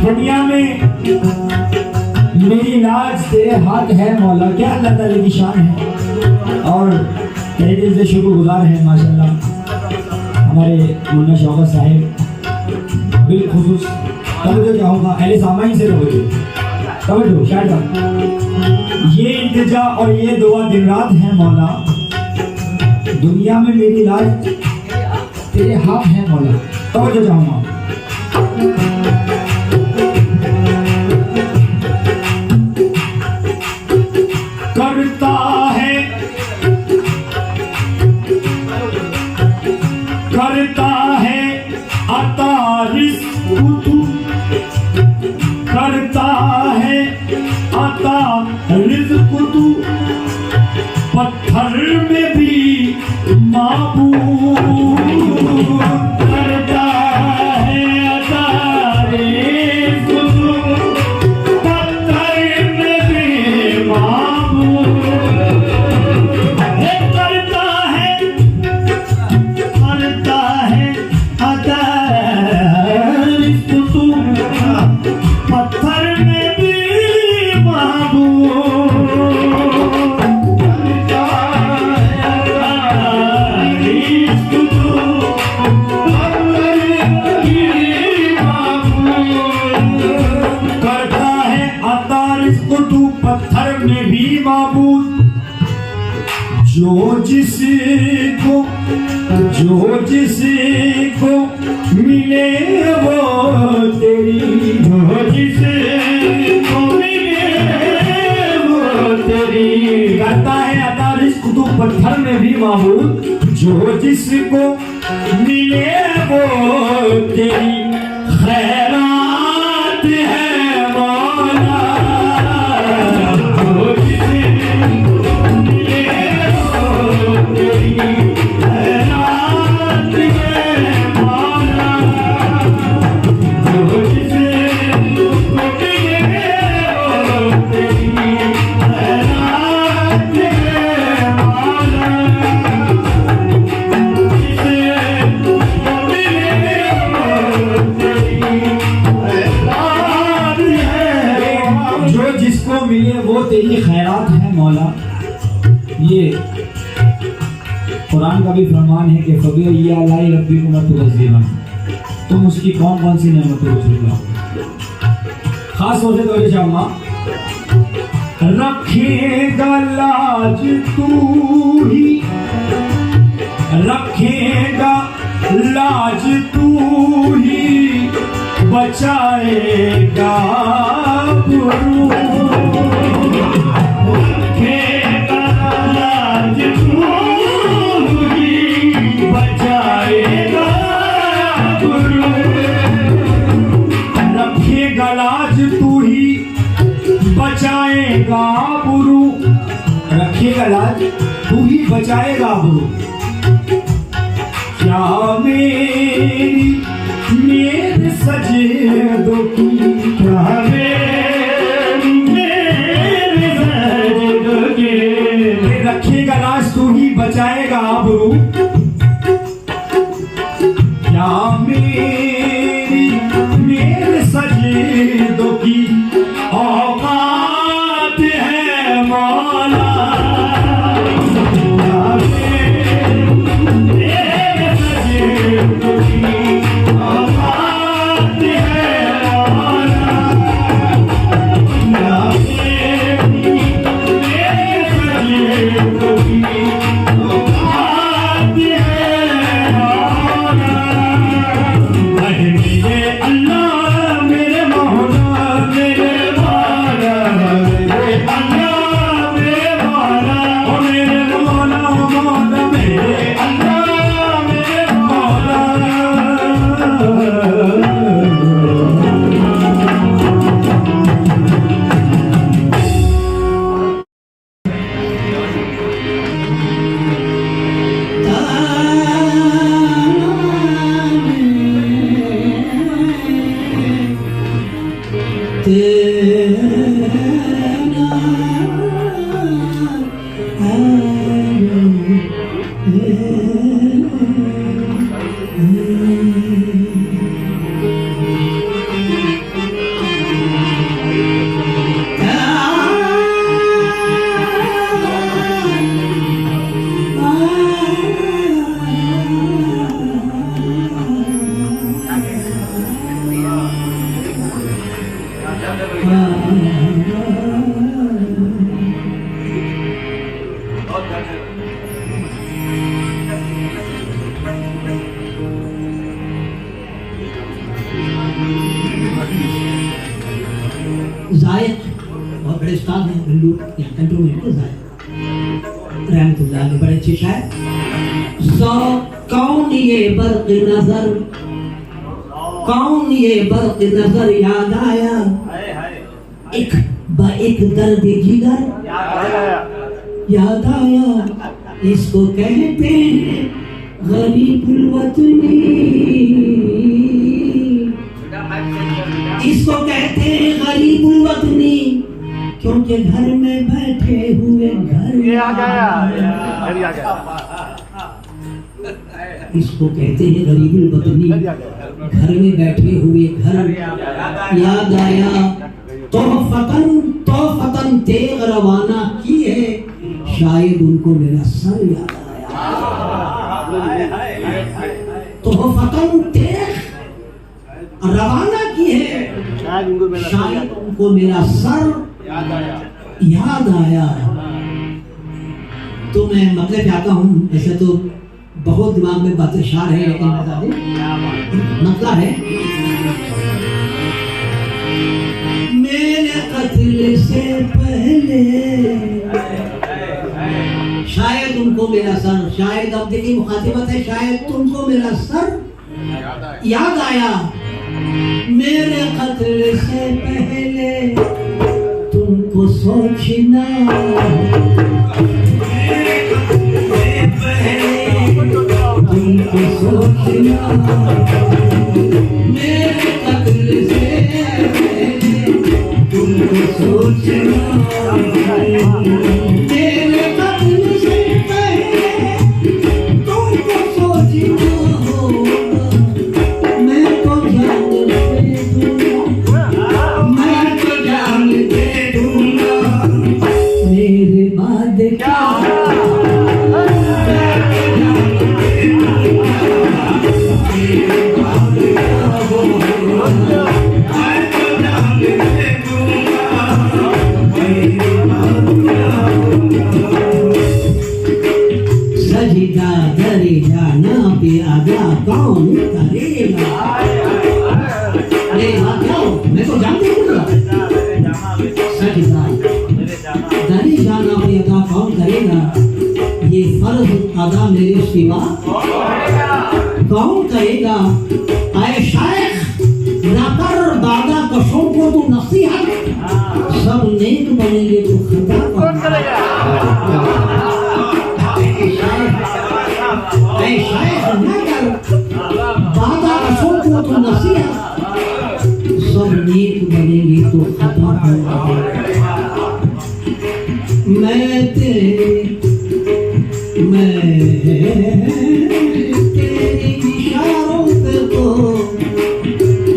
A: दुनिया में मेरी लाज तेरे हाथ है मौला। क्या अल्लाह ताला की शान है और तहे दिल से शुक्रगुजार है माशाल्लाह हमारे मुन्ना शौकत साहिब। बिलखुसूस तवज्जो चाहूँगा अहले सामाईन से तवज्जो शायद ये इल्तिजा और ये दुआ दिन रात है मौला। दुनिया में मेरी लाज तेरे हाथ है मौला। तवज्जो चाहूँगा करता है अता रिज़्क़ तू, करता है अता रिज़्क़ तू, पत्थर में भी माबूद। करता है अता रिज़्क़ तू, पत्थर में भी माबूद। पत्थर में भी महबूब करता है अता रिज़्क़ तू, पत्थर में भी माबूद। जो जिसको मिले वो तेरी, जो जिसको मिले वो तेरी। करता है अता रिज़्क़ तू, पत्थर में भी माबूद। जो जिसको मिले वो तेरी खैरात है मौला। जो जिसको मिले वो तेरी खैरात है मौला। जो जिसको मिले वो तेरी खैरात है मौला। जो जिसको मिले वो तेरी खैरात है मौला। ये कुरान का भी फरमान है कि फबी अलाई रब्बी को मत तज़ीबा, तुम उसकी कौन कौन सी नेमतों को झुटलाओ। खास तौर से तो चाहूँगा रखेगा लाज तू ही, रखेगा लाज तू ही, बचाएगा गुरु। रखेगा लाज तू ही, बचाएगा गुरु। रखेगा लाज तू ही, बचाएगा गुरु। रखेगा लाज तू ही, बचाएगा गुरु। क्या मेरे सजदों की, क्या मेरे सजदों के। रखेगा लाज तू ही, बचाएगा आबरू। क्या मेरे सजदों की औकात है मौला। मेरे सजदों की औकात है मौला।
H: जायद बहुत बड़े उस्ताद हैं हिंदू कंट्रोमेंट के जायद रहमतुल्लाह अलैह बड़े अच्छे शायर। सौ कौन ये बर्क नजर, कौन ये बर्क नजर याद आया, एक एक दर्द जिगर याद आया, इसको कहते हैं गरीबुल वतनी, इसको कहते हैं गरीबुल वतनी, क्योंकि घर में बैठे हुए घर इसको कहते हैं गरीबुल वतनी, घर में बैठे हुए घर याद आया। तोहफतन तेग रवाना की है, शायद उनको मेरा सर याद आया। तोहफतन तेग रवाना की है, शायद उनको मेरा सर याद आया। तो मैं मतलब चाहता हूँ, ऐसे तो बहुत दिमाग में बातें शार है, लेकिन बता दें मतलब है मेरे कत्ल से पहले शायद उनको मेरा सर, शायद अब देखिए मुखातिबत है, शायद तुमको मेरा सर याद आया, मेरे कत्ल से पहले तुमको सोचना, मेरे कत्ल से पहले तुमको सोचना, मेरे कत्ल से पहले तुमको सोचना, मेरे कत्ल से पहले तुमको सोचना होगा, मैं तो जान दे दूंगा, मैं तो जान दे दूंगा, मेरे बाद क्या सजदा दरे जाना पे आगा कौन करेगा, अरे क्यों मैं तो जानती हूँ, सजदा दरे जाना पे आगा कौन करेगा, ये फर्ज अदा मेरे सिवा कौन करेगा। आए शायख ना कर बादा कशों को तू नसीहत, सब नेक बनेंगे तो खता कौन करेगा। शायख ना कर बादा कशों को तू नसीहत, सब नेक बनेंगे तो खता कौन करेगा। मैं तेरे इशारों पे तो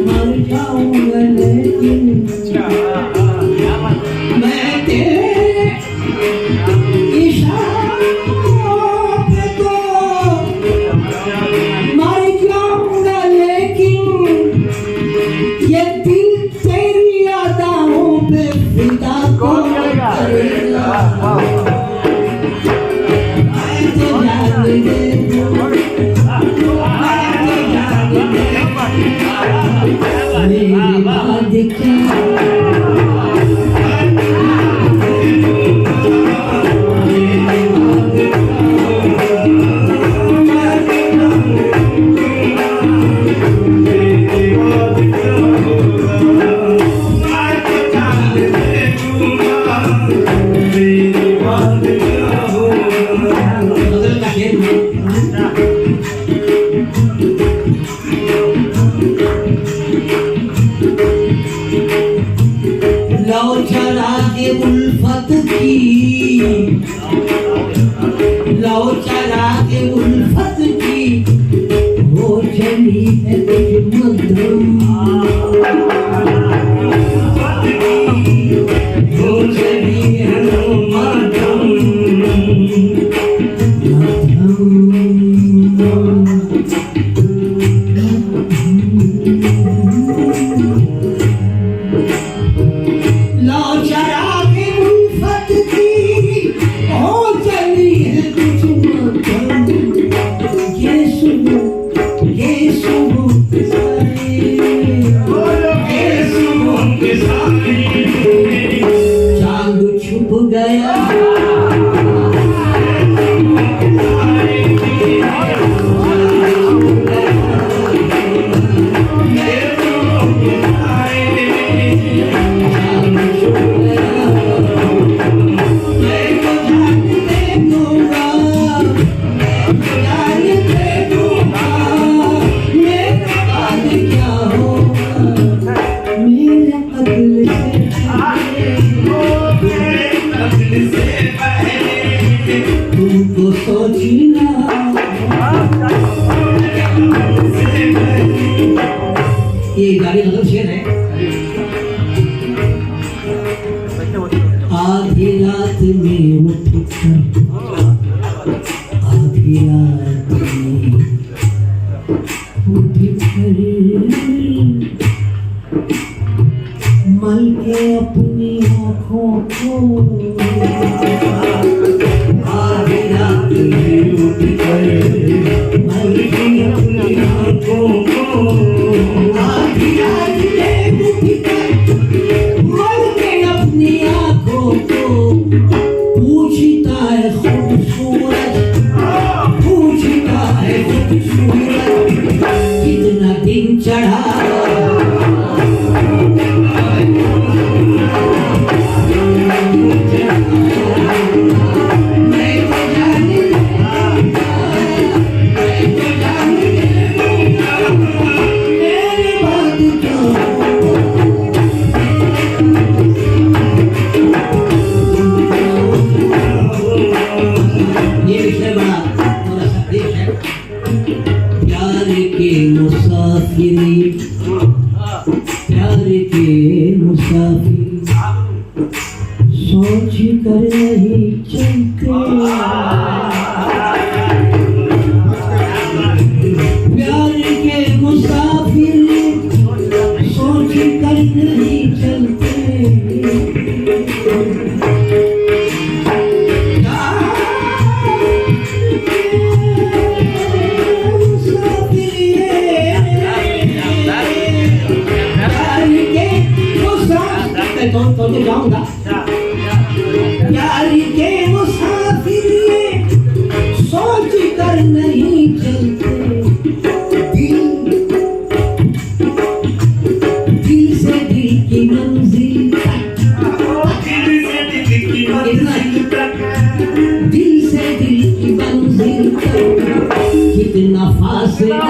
H: मर जाऊंगा, लेकिन मैं तेरे इशारों पे तो मर जाऊंगा, लेकिन ये दिल तेरी यादों पे फिदा कौन करेगा। मेरे बाद क्या भी है कुछ मध्यम, तुमसे भी है मध्यम, तुमको सोचना ये गाड़ी मतलब शेर है। आधी रात में उठकर, आधी रात में उठकर मल के अपनी आँखों को, आधी रात में उठकर मल के अपनी आँखों को, आधी रात में उठकर मल के अपनी आँखों को, पूछता है खूबसूरत, पूछता है खूबसूरत कितना दिन चढ़ा, प्यार के मुसाफिर सोच कर नहीं चलते, प्यार के मुसाफिर सोच कर नहीं चलते, तो जाऊंगा प्यार के मुसाफिर सोच कर नहीं चलते, दिल से दिल की मंजिल तक, दिल से दिल की मंजिल तक कितना फासला,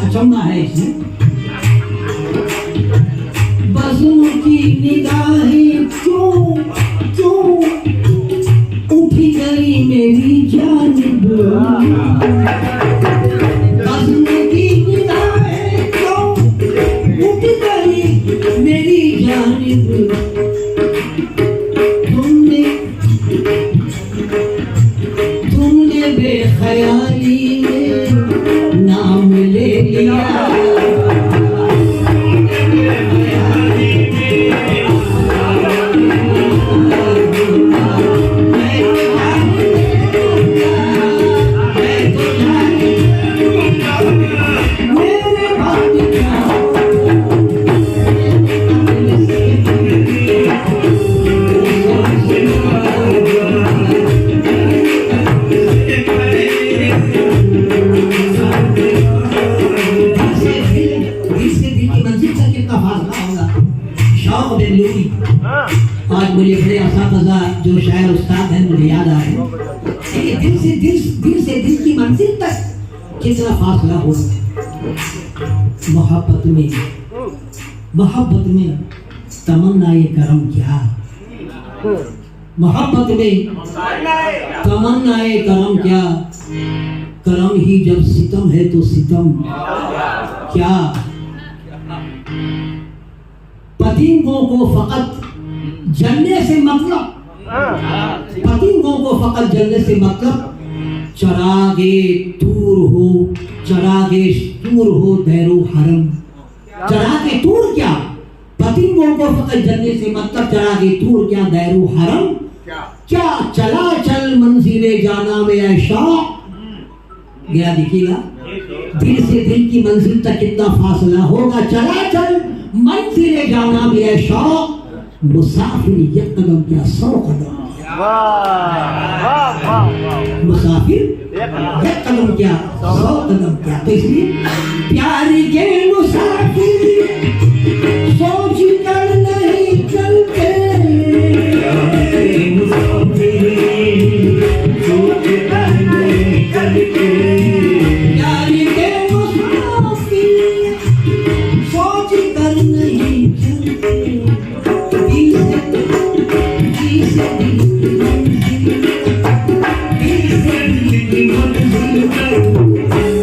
H: अचंभा है इसमें। बज़्म की निगाहें क्यों क्यों उठी गई मेरी जानिब, बज़्म की निगाहें क्यों उठ गई मेरी जानिब, तुमने बेख्याली में नाम ले लिया, शौक बेंगलुरी। आज मुझे बड़े असातिज़ा जो शायर उस्ताद हैं मुझे याद आ रहे हैं। दिल से दिल की मंजिल तक कितना फासला हो। मोहब्बत में तमन्नाए करम क्या, मोहब्बत में तमन्नाए करम क्या, करम ही जब सितम है तो सितम क्या। पतिंगों को फकत जलने से मतलब, पतिंगों को फकत जलने से मतलब चरागे तूर हो दैरो हरम। चरागे तूर क्या, पतिंगों को फकत जलने से मतलब चरागे तूर क्या दैरो हरम क्या। चला चल मंजिले जाना में ऐशा, गया देखिएगा दिल से दिल की मंजिल तक कितना फासला होगा। चला चल मंजिले जाना में ऐशा, मुसाफिर एक कदम क्या 100 कदम। मुसाफिर एक कदम क्या 100 कदम क्या। तो इसलिए प्यार के मुसाफिर सोच कर नहीं चलते, सोच कर नहीं चलते। प्यार के मुसाफिर सोच कर नहीं चलते।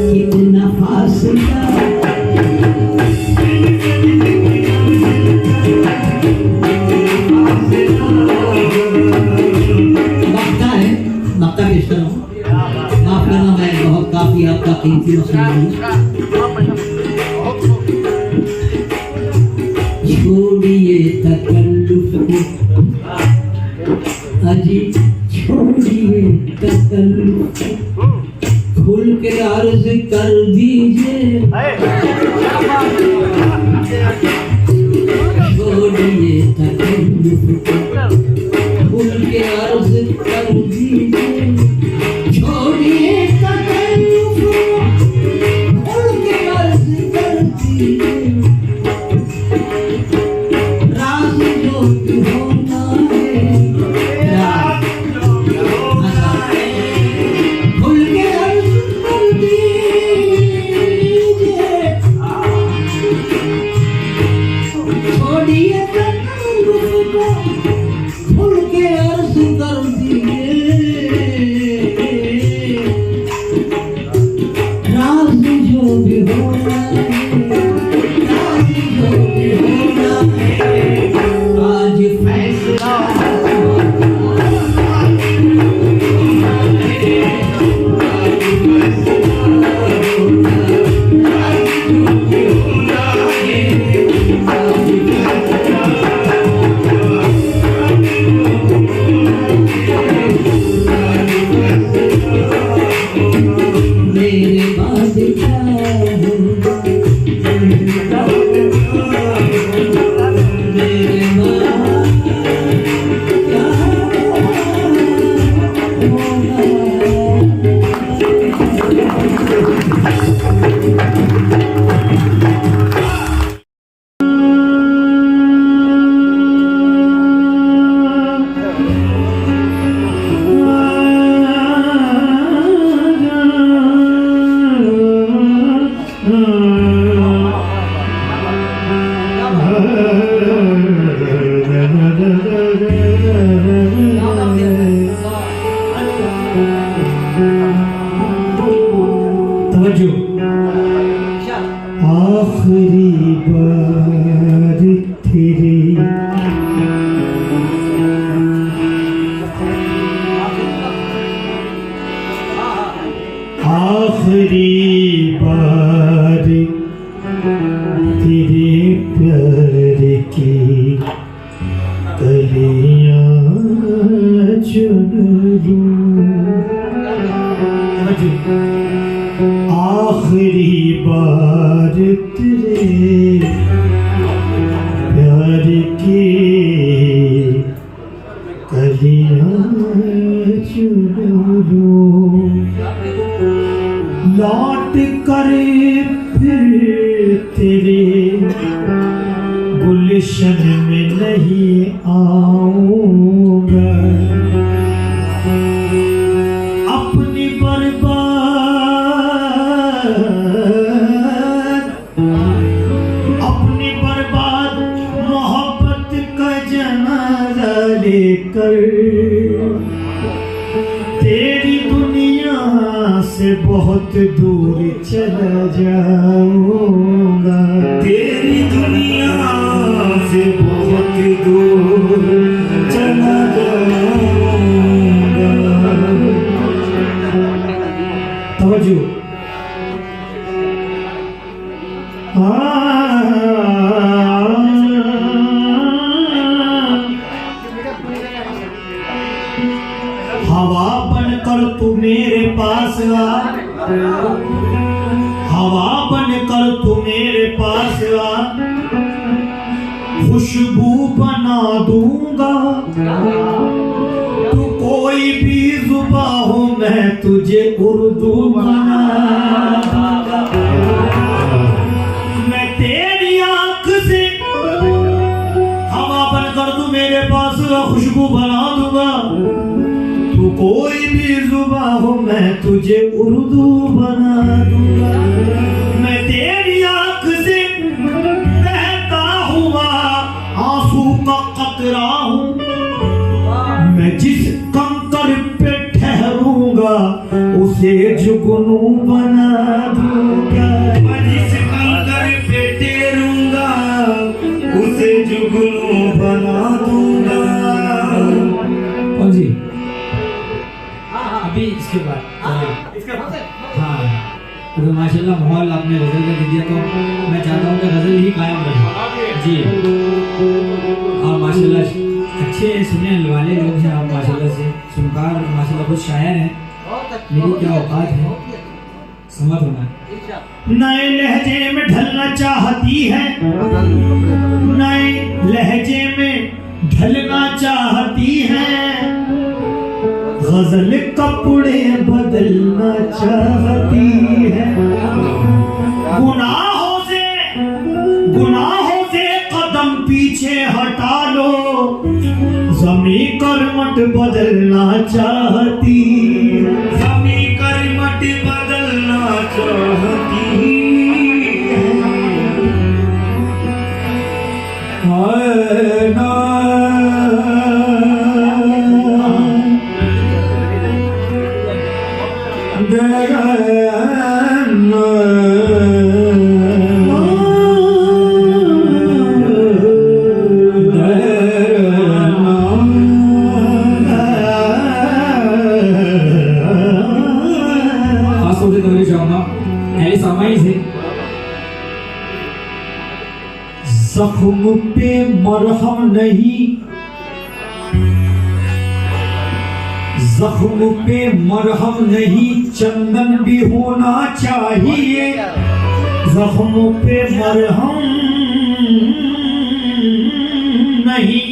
H: कितना फासला मक्का है, मक्का पेश कर रहा हूँ। माफ करना मैं बहुत काफी आपका कीमती वक्त छोड़िए तकल्लुफ को, अजी छोड़िए तकल्लुफ, खुल के अर्ज कर दीजिए। छोड़िए तकल्लुफ को, खुल के अर्ज कर दीजिए। छोड़िए तकल्लुफ को, खुल के अर्ज कर दीजिए। राज जो होना है, खुल के अर्ज कर दीजिए। छोड़िए तकल्लुफ को, खुल के अर्ज कर दीजिए। राज जो भी होना है, राज जो भी होना है, आज फैसला मेरे बाद क्या है, मेरे बाद क्या
A: तवज्जो। आखिरी बार तेरी आखिरी बार तेरे प्यार की गुलशन में नहीं आऊंगा, अपनी बर्बाद मोहब्बत का जनाजा लेकर तेरी दुनिया से बहुत दूर चला जाऊंगा, तेरी दुनिया से बहुत दूर चला जाऊंगा। तवज्जो। हवा बनकर तू मेरे पास आ, हवा बनकर तू मेरे पास आ, खुशबू बना दूंगा, तू कोई भी जुबा हो मैं तुझे उर्दू बना दूंगा। मैं तेरी आंख से हवा बनकर तू मेरे पास आ, खुशबू बना दूंगा, तू कोई भी जुबा हो मैं तुझे उर्दू बना दूंगा। मैं तेरी आंख से बहता हुआ आंसू का कतरा हूँ, मैं जिस कंकर पे ठहरूंगा उसे जुगनू बना दूंगा, मैं जिस कंकर पे ठहरूंगा उसे जुगनू बना दूंगा। जी
I: अभी इसके बाद हाँ तो माशाल्लाह माहौल आपने गजल का दे दिया, तो मैं चाहता हूँ कि गजल ही कायम रहे जी। और माशाल्लाह अच्छे सुनने वाले लोग हैं आप, माशाल्लाह से सुनकार माशाल्लाह कुछ शायर हैं, मेरी क्या औकात है समझ होना।
A: नए लहजे में ढलना चाहती है, नए लहजे में ढलना चाहती है, गजल कपड़े बदलना चाहती है, गुनाहों से कदम पीछे हटा लो, ज़मीं करमट बदलना चाहती है, ज़मीं करमट बदलना चाहती है। जख्म पे मरहम नहीं, जख्म पे मरहम नहीं, चंदन भी होना चाहिए, जख्म पे मरहम नहीं,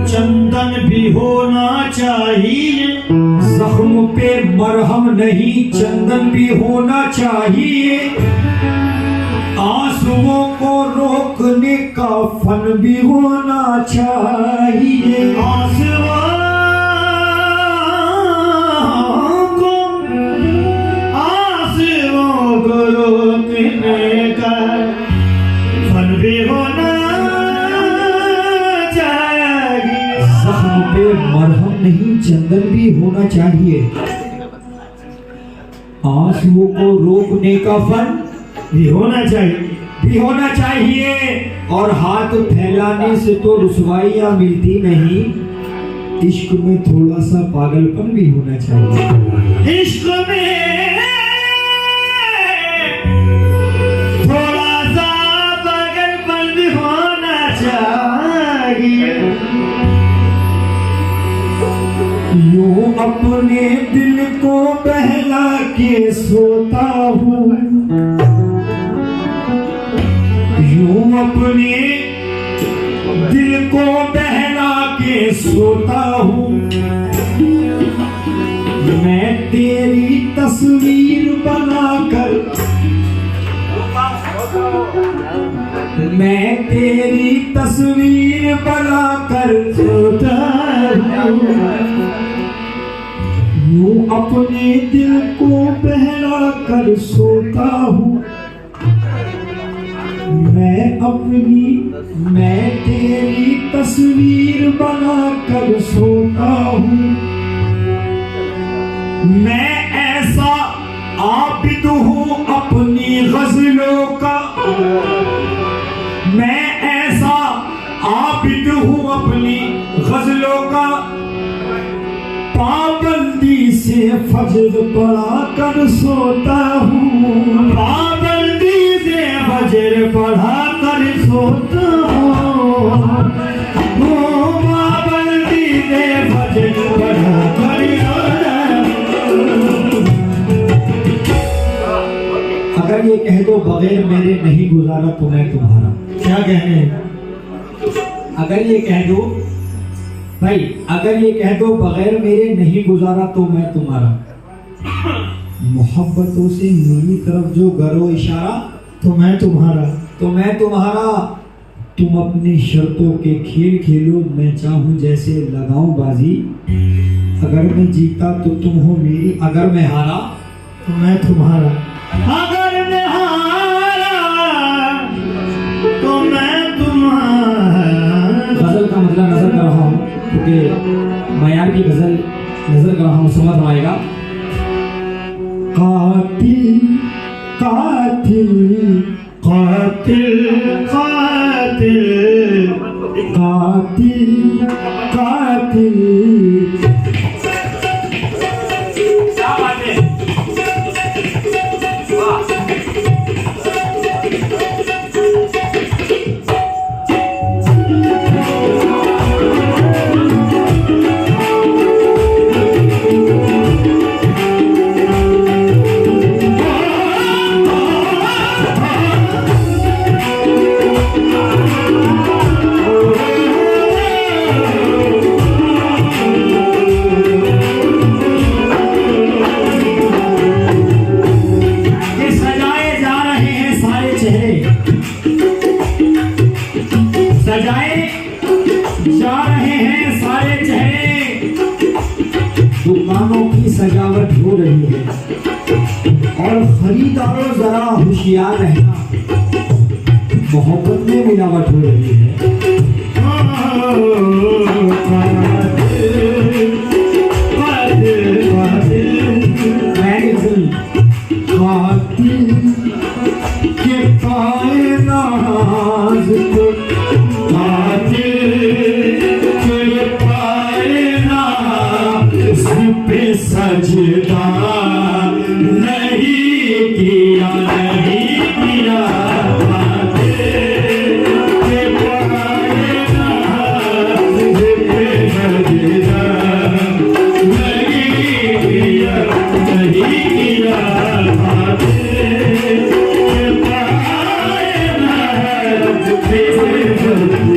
A: चंदन भी होना चाहिए, जख्म पे मरहम नहीं, चंदन भी होना चाहिए, आंसुओं को रोकने का फन भी होना चाहिए, आंसुओं को रोकने का फन भी होना चाहिए, जख्म पे मरहम नहीं चंदन भी होना चाहिए, आंसुओं को रोकने का फन भी होना चाहिए, और हाथ फैलाने से तो रुसवाइयां मिलती नहीं, इश्क में थोड़ा सा पागलपन भी होना चाहिए, इश्क में थोड़ा सा पागलपन भी होना चाहिए, यूं अपने दिल को बहला के सोता हूँ, यूं अपने दिल को बहला के सोता हूँ, मैं तेरी तस्वीर बनाकर
I: मैं तेरी तस्वीर बनाकर सोता हूँ, यूं अपने दिल को बहला कर सोता हूँ। मैं तेरी तस्वीर बनाकर सोता हूँ। मैं ऐसा आबिद हूँ अपनी गजलों का, मैं ऐसा आबिद हूँ अपनी गजलों का, पाबंदी से फजर पढ़ा कर सोता हूँ, पाबंदी से फजर पढ़ा कर सोता हूँ, पाबंदी से फजर पढ़ा कर सोता हूँ। अगर ये कह दो बगैर मेरे नहीं गुजारा तो मैं तुम्हारा, क्या कहने हैं? अगर ये कह दो भाई, अगर ये कह दो बगैर मेरे नहीं गुजारा तो मैं तुम्हारा, मोहब्बतों से मेरी तरफ जो करो इशारा तो मैं तुम्हारा, तो मैं तुम्हारा। तुम अपनी शर्तों के खेल खेलो, मैं चाहूं जैसे लगाऊं बाजी। अगर मैं जीता तो तुम हो मेरी, अगर मैं हारा तो मैं तुम्हारा, अगर मैं हारा तो मैं तुम्हारा। गजल का मतलब नजर कर रहा हूँ क्योंकि मयार की गजल नजर कर रहा हूँ, समझ आएगा। कातिल कातिल कातिल कातिल कातिल कातिल। क्या बात है? दुकानों की सजावट हो रही है और खरीदारों जरा होशियार रहना, मोहब्बत में मिलावट हो रही है। कातिल के पाए नाज को, पे सजदा नहीं किया, नहीं किया, के पाए नाज़ पे सजदा नहीं किया, नहीं किया, के पाए नाज़ पे सजदा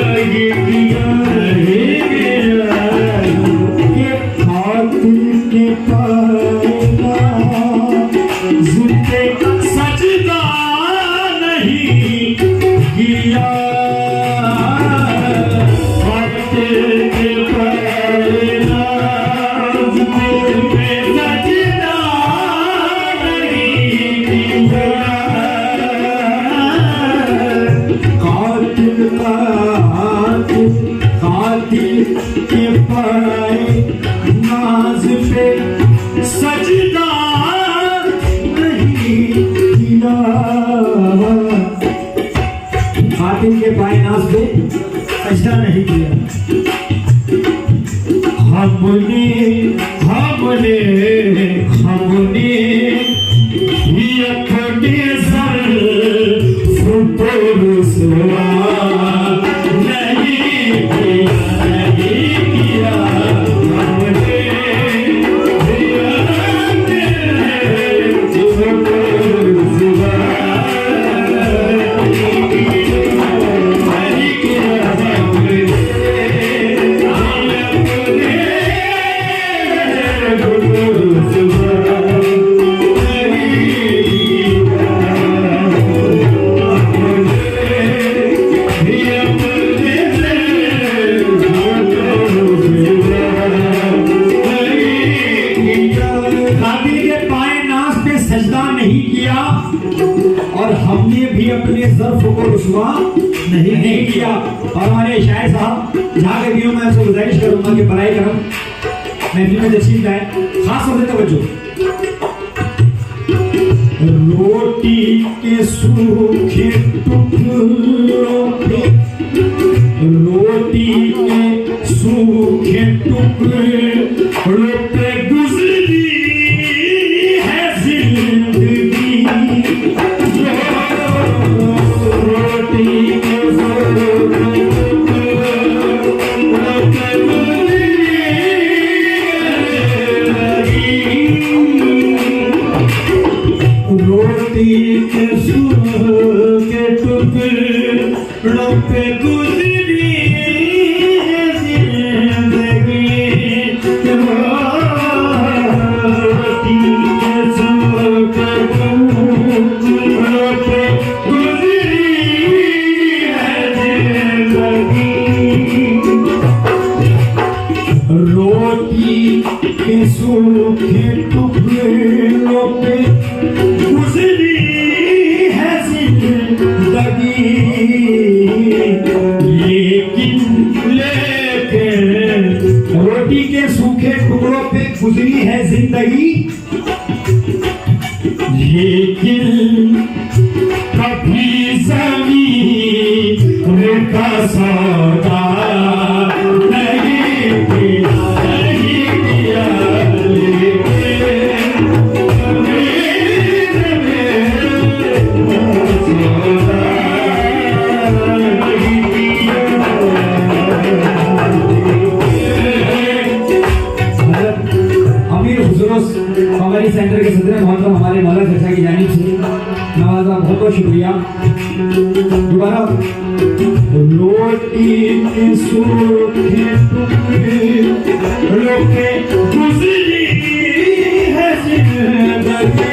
I: नहीं किया, नहीं किया। सजदा नहीं किया, कातिल के पाए नाज पे सजदा नहीं किया, कातिल के पाए नाज पे सजदा नहीं किया। हमने हमने हमने अपने सर फुटोर सुआ नहीं किया, नहीं किया, हमने अपने ज़र्फ को रुसवा नहीं किया। और हमारे शायर साहब जहाँ के भी हूँ, मैं आपसे गुजारिश करूँगा कि बराए करम महफिल में तशरीफ लाए, खास तौर से तवज्जो। रोटी के सूखे टुकड़ों पे, रोटी के सूखे टुकड़ों पे गुजरी है जिंदगी। रोटी के सूखे टुकड़ों पे गुजरी रोटी के सूखे टुकड़ों पे गुजरी है जिंदगी। रोटी के सूखे टुकड़ों पे गुजरी है जिंदगी। रोटी के सूखे टुकड़ों पे गुजरी है जिंदगी। लेकिन रोटी के सूखे टुकड़ों पे गुजरी है जिंदगी, लेकिन कभी ज़मीन का सौदा नहीं किया, हमारी सेंटर के सदर मोहतरम हमारे मौला चर्चा की जानिब से नवाजा, बहुत बहुत शुक्रिया। दोबारा रोटी के सूखे टुकड़ों पे गुजरी है जिंदगी।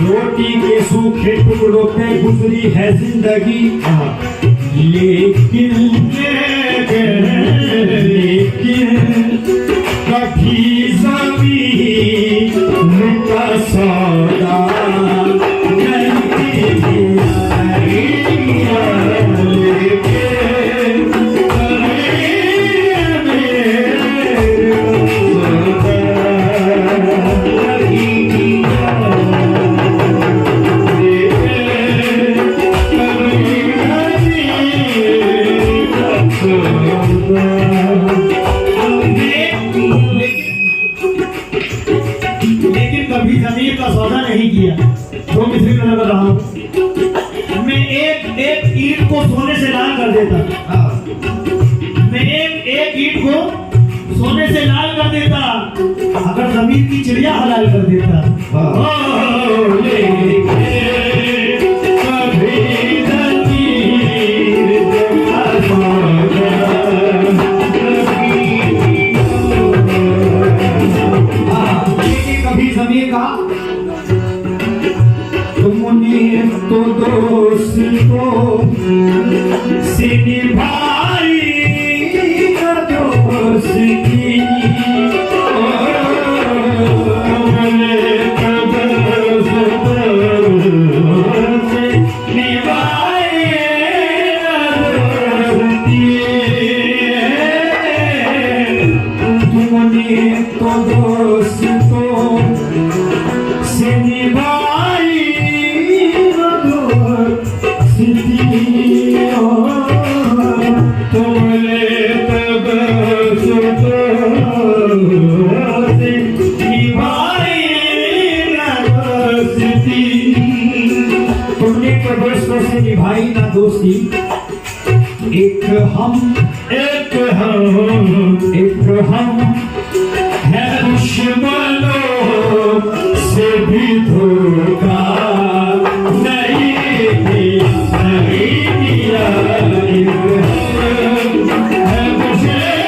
I: रोटी के सूखे टुकड़ों पे गुजरी है जिंदगी, लेकिन कभी ज़मीन का सौदा नहीं किया, लेकिन कभी जमीन का सौदा नहीं किया। जो मिस्री में लगा रहा हूँ, मैं एक एक ईंट को सोने से लाल कर देता, मैं एक ईंट को सोने से लाल कर देता, अगर जमीन की चिड़िया हलाल कर देता। कभी जमीन का तुमने तो दोस्तों से निभाई दोस्ती, निभाई ना दोस्ती, एक हम है दुश्मनों से भी धोखा नहीं दिया, है दुश्मनों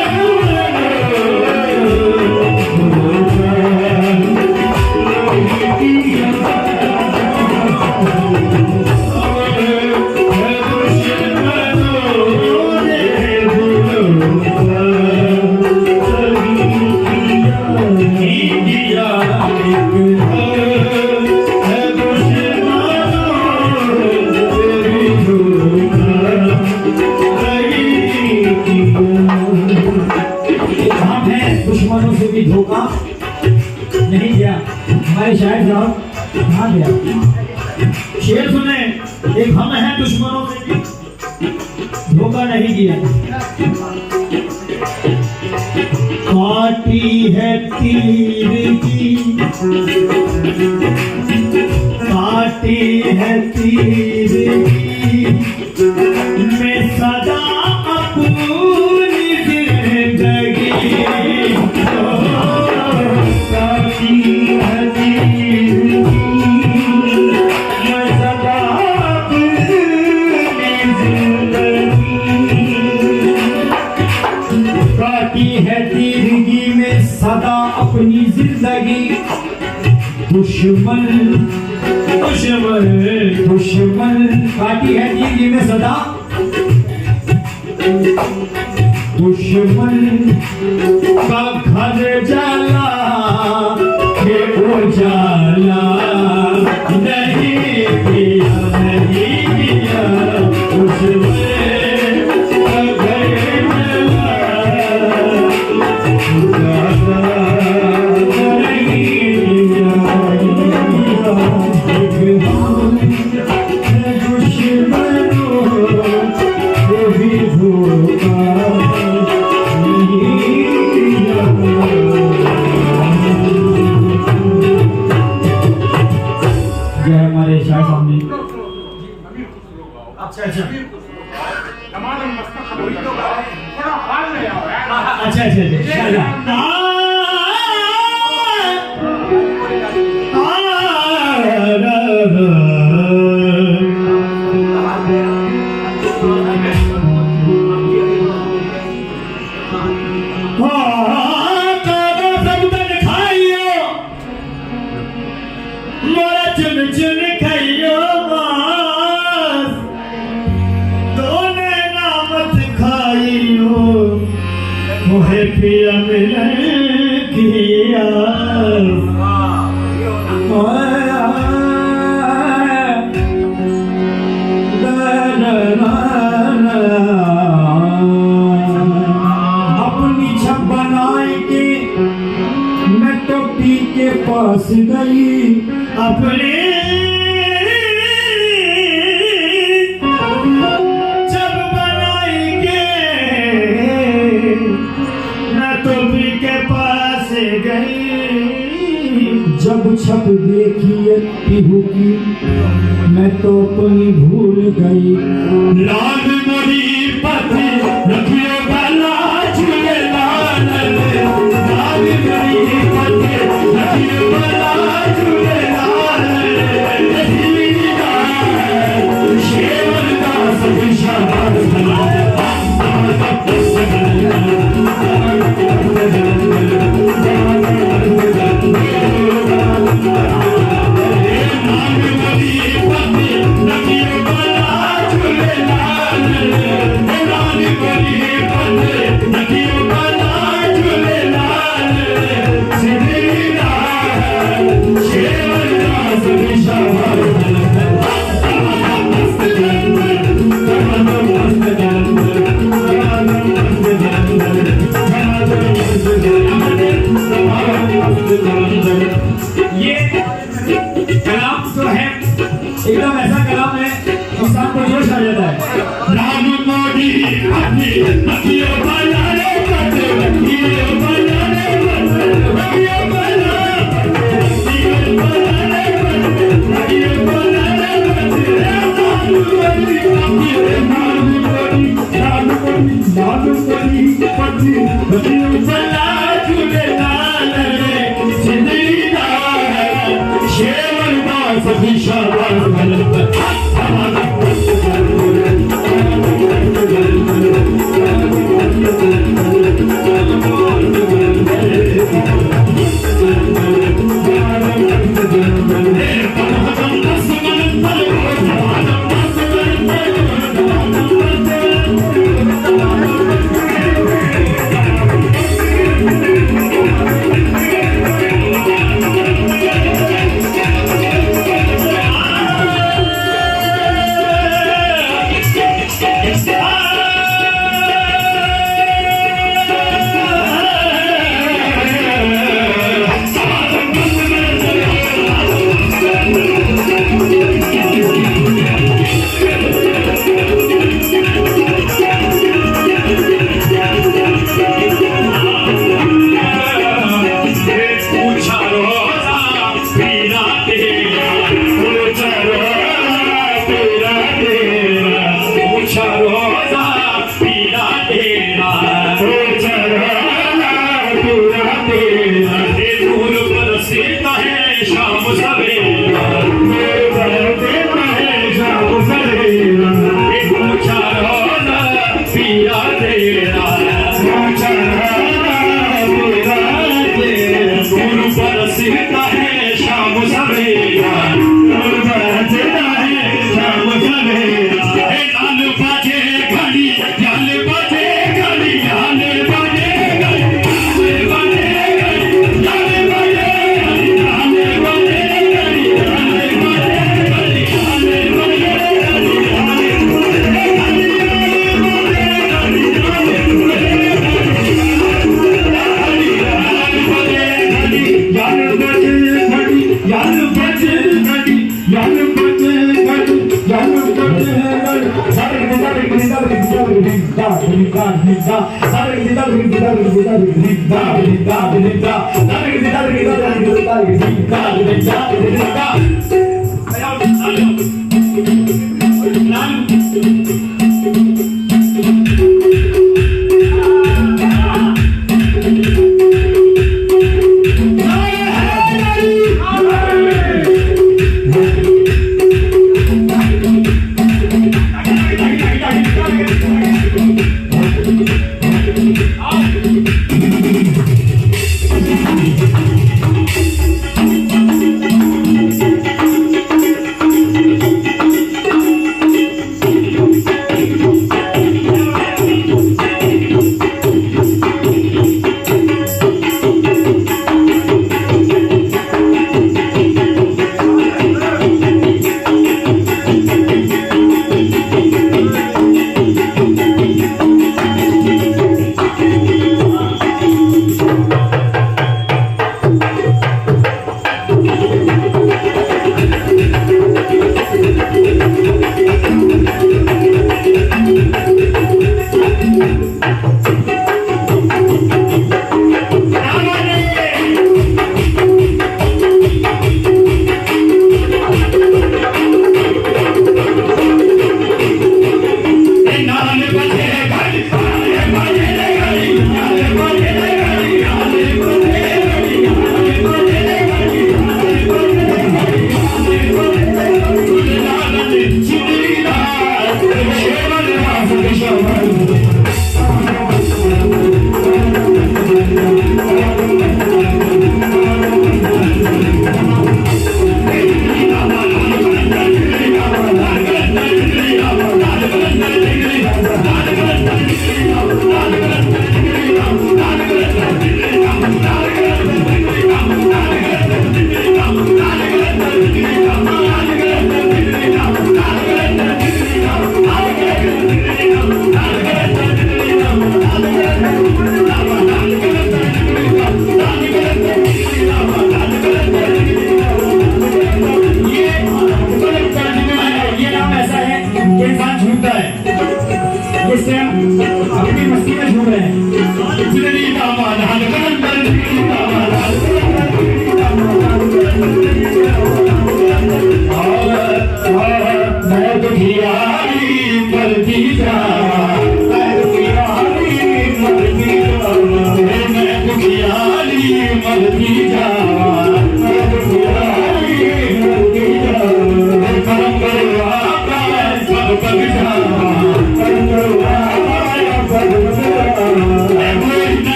I: कभी धोखा नहीं दिया। हमारे शायद साहब कहाँ दिया?
A: शेर सुने, एक हम हैं दुश्मनों से भी धोखा नहीं दिया। काटी है तीर की, काटी है तीर की, मैं सदा अपनी जिंदगी, काटी है तीर की, मैं सदा अपनी जिंदगी,
I: काटी है तीरगी में सदा अपनी जिंदगी, दुश्मन दुश्मन दुश्मन, काटी है तीरगी में सदा दुश्मन का घर जाला के उजाला नहीं किया, नहीं किया, दुश्मन का घर हमारे शाह सामने
A: अच्छा अच्छा
I: अच्छा अच्छा
A: चुन चुन खाइयो मास, दोने नामत खाइयो, मोहे पिया मिलन किया।
I: अपनी छप बनाए के मैं टोपी के पास गई,
A: अपने जब बनाएंगे मैं तो भी के पास गई,
I: जब छप देखी पीहू की मैं तो अपनी भूल गई।
A: लाल मोरी पति रखियो बाला झूले लाल, लाल मोरी पति रखियो बाला झूले लाल, शेवर का सभी शाबाश
I: ये कलाम तो है एकदम ऐसा कलाम है इंसान को जोश आ जाता है।
A: राम मोदी अपनी नदियों बनाने करते, नदियों बनाने करते, नदियों बनाने करते, नदियों बनाने करते, राम मोदी पति नदियों बना झूले लाल, जिंदगी का शेवर का सभी शाबाश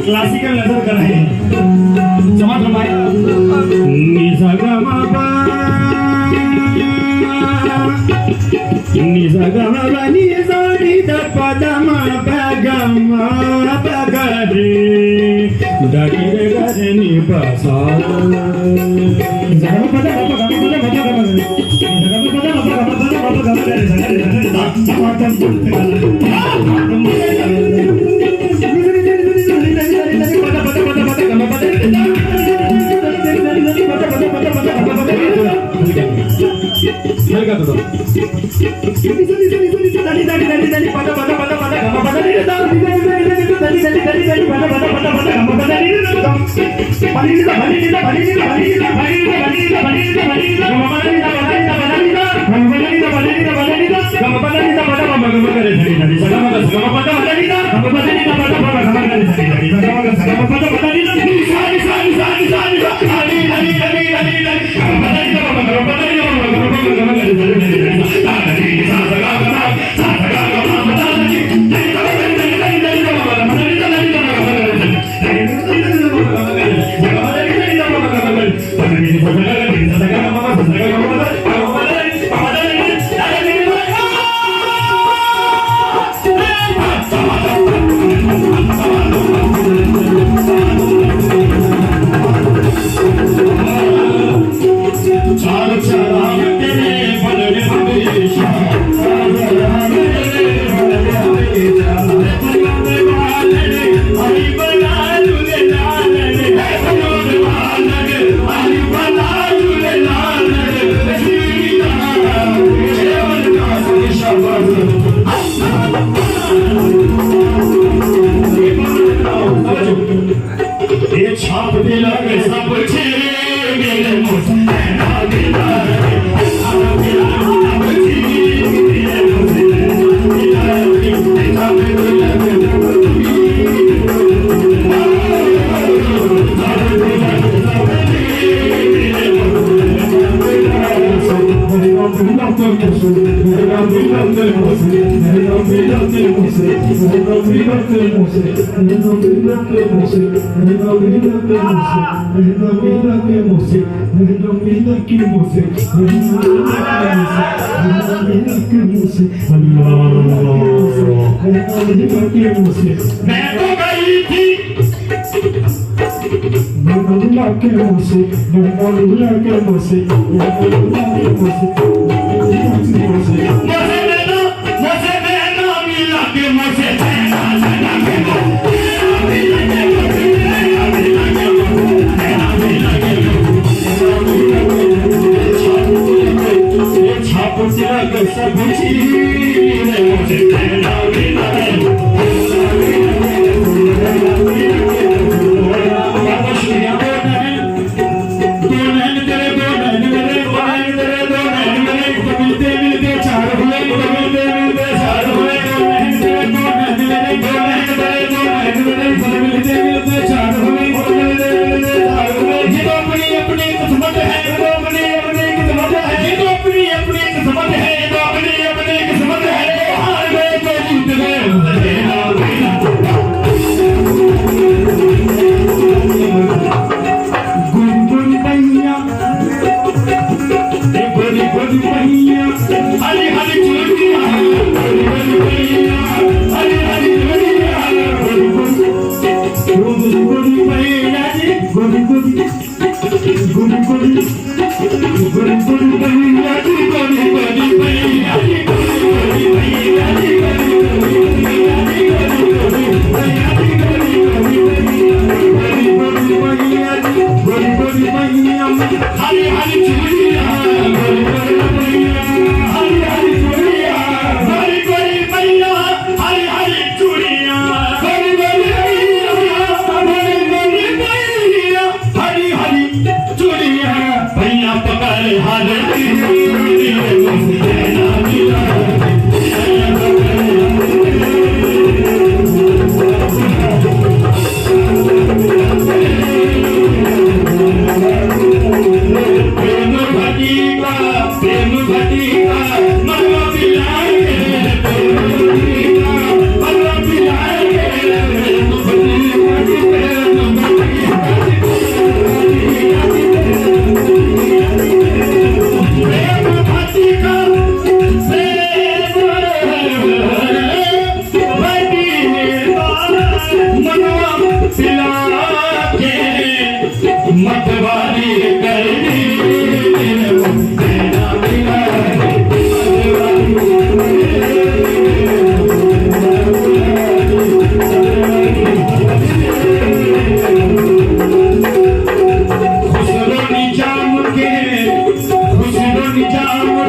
A: क्लासिकल नजर कर रहे हैं। जमात हमारे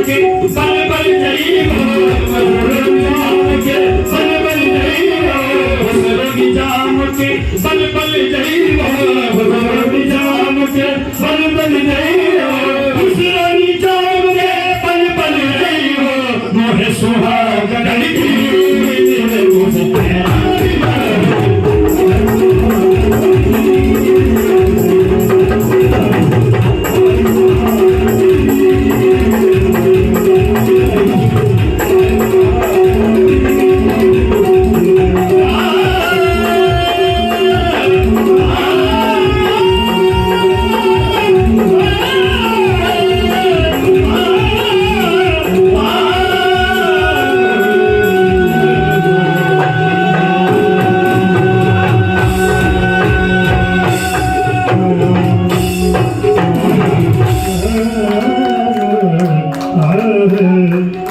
J: के
A: है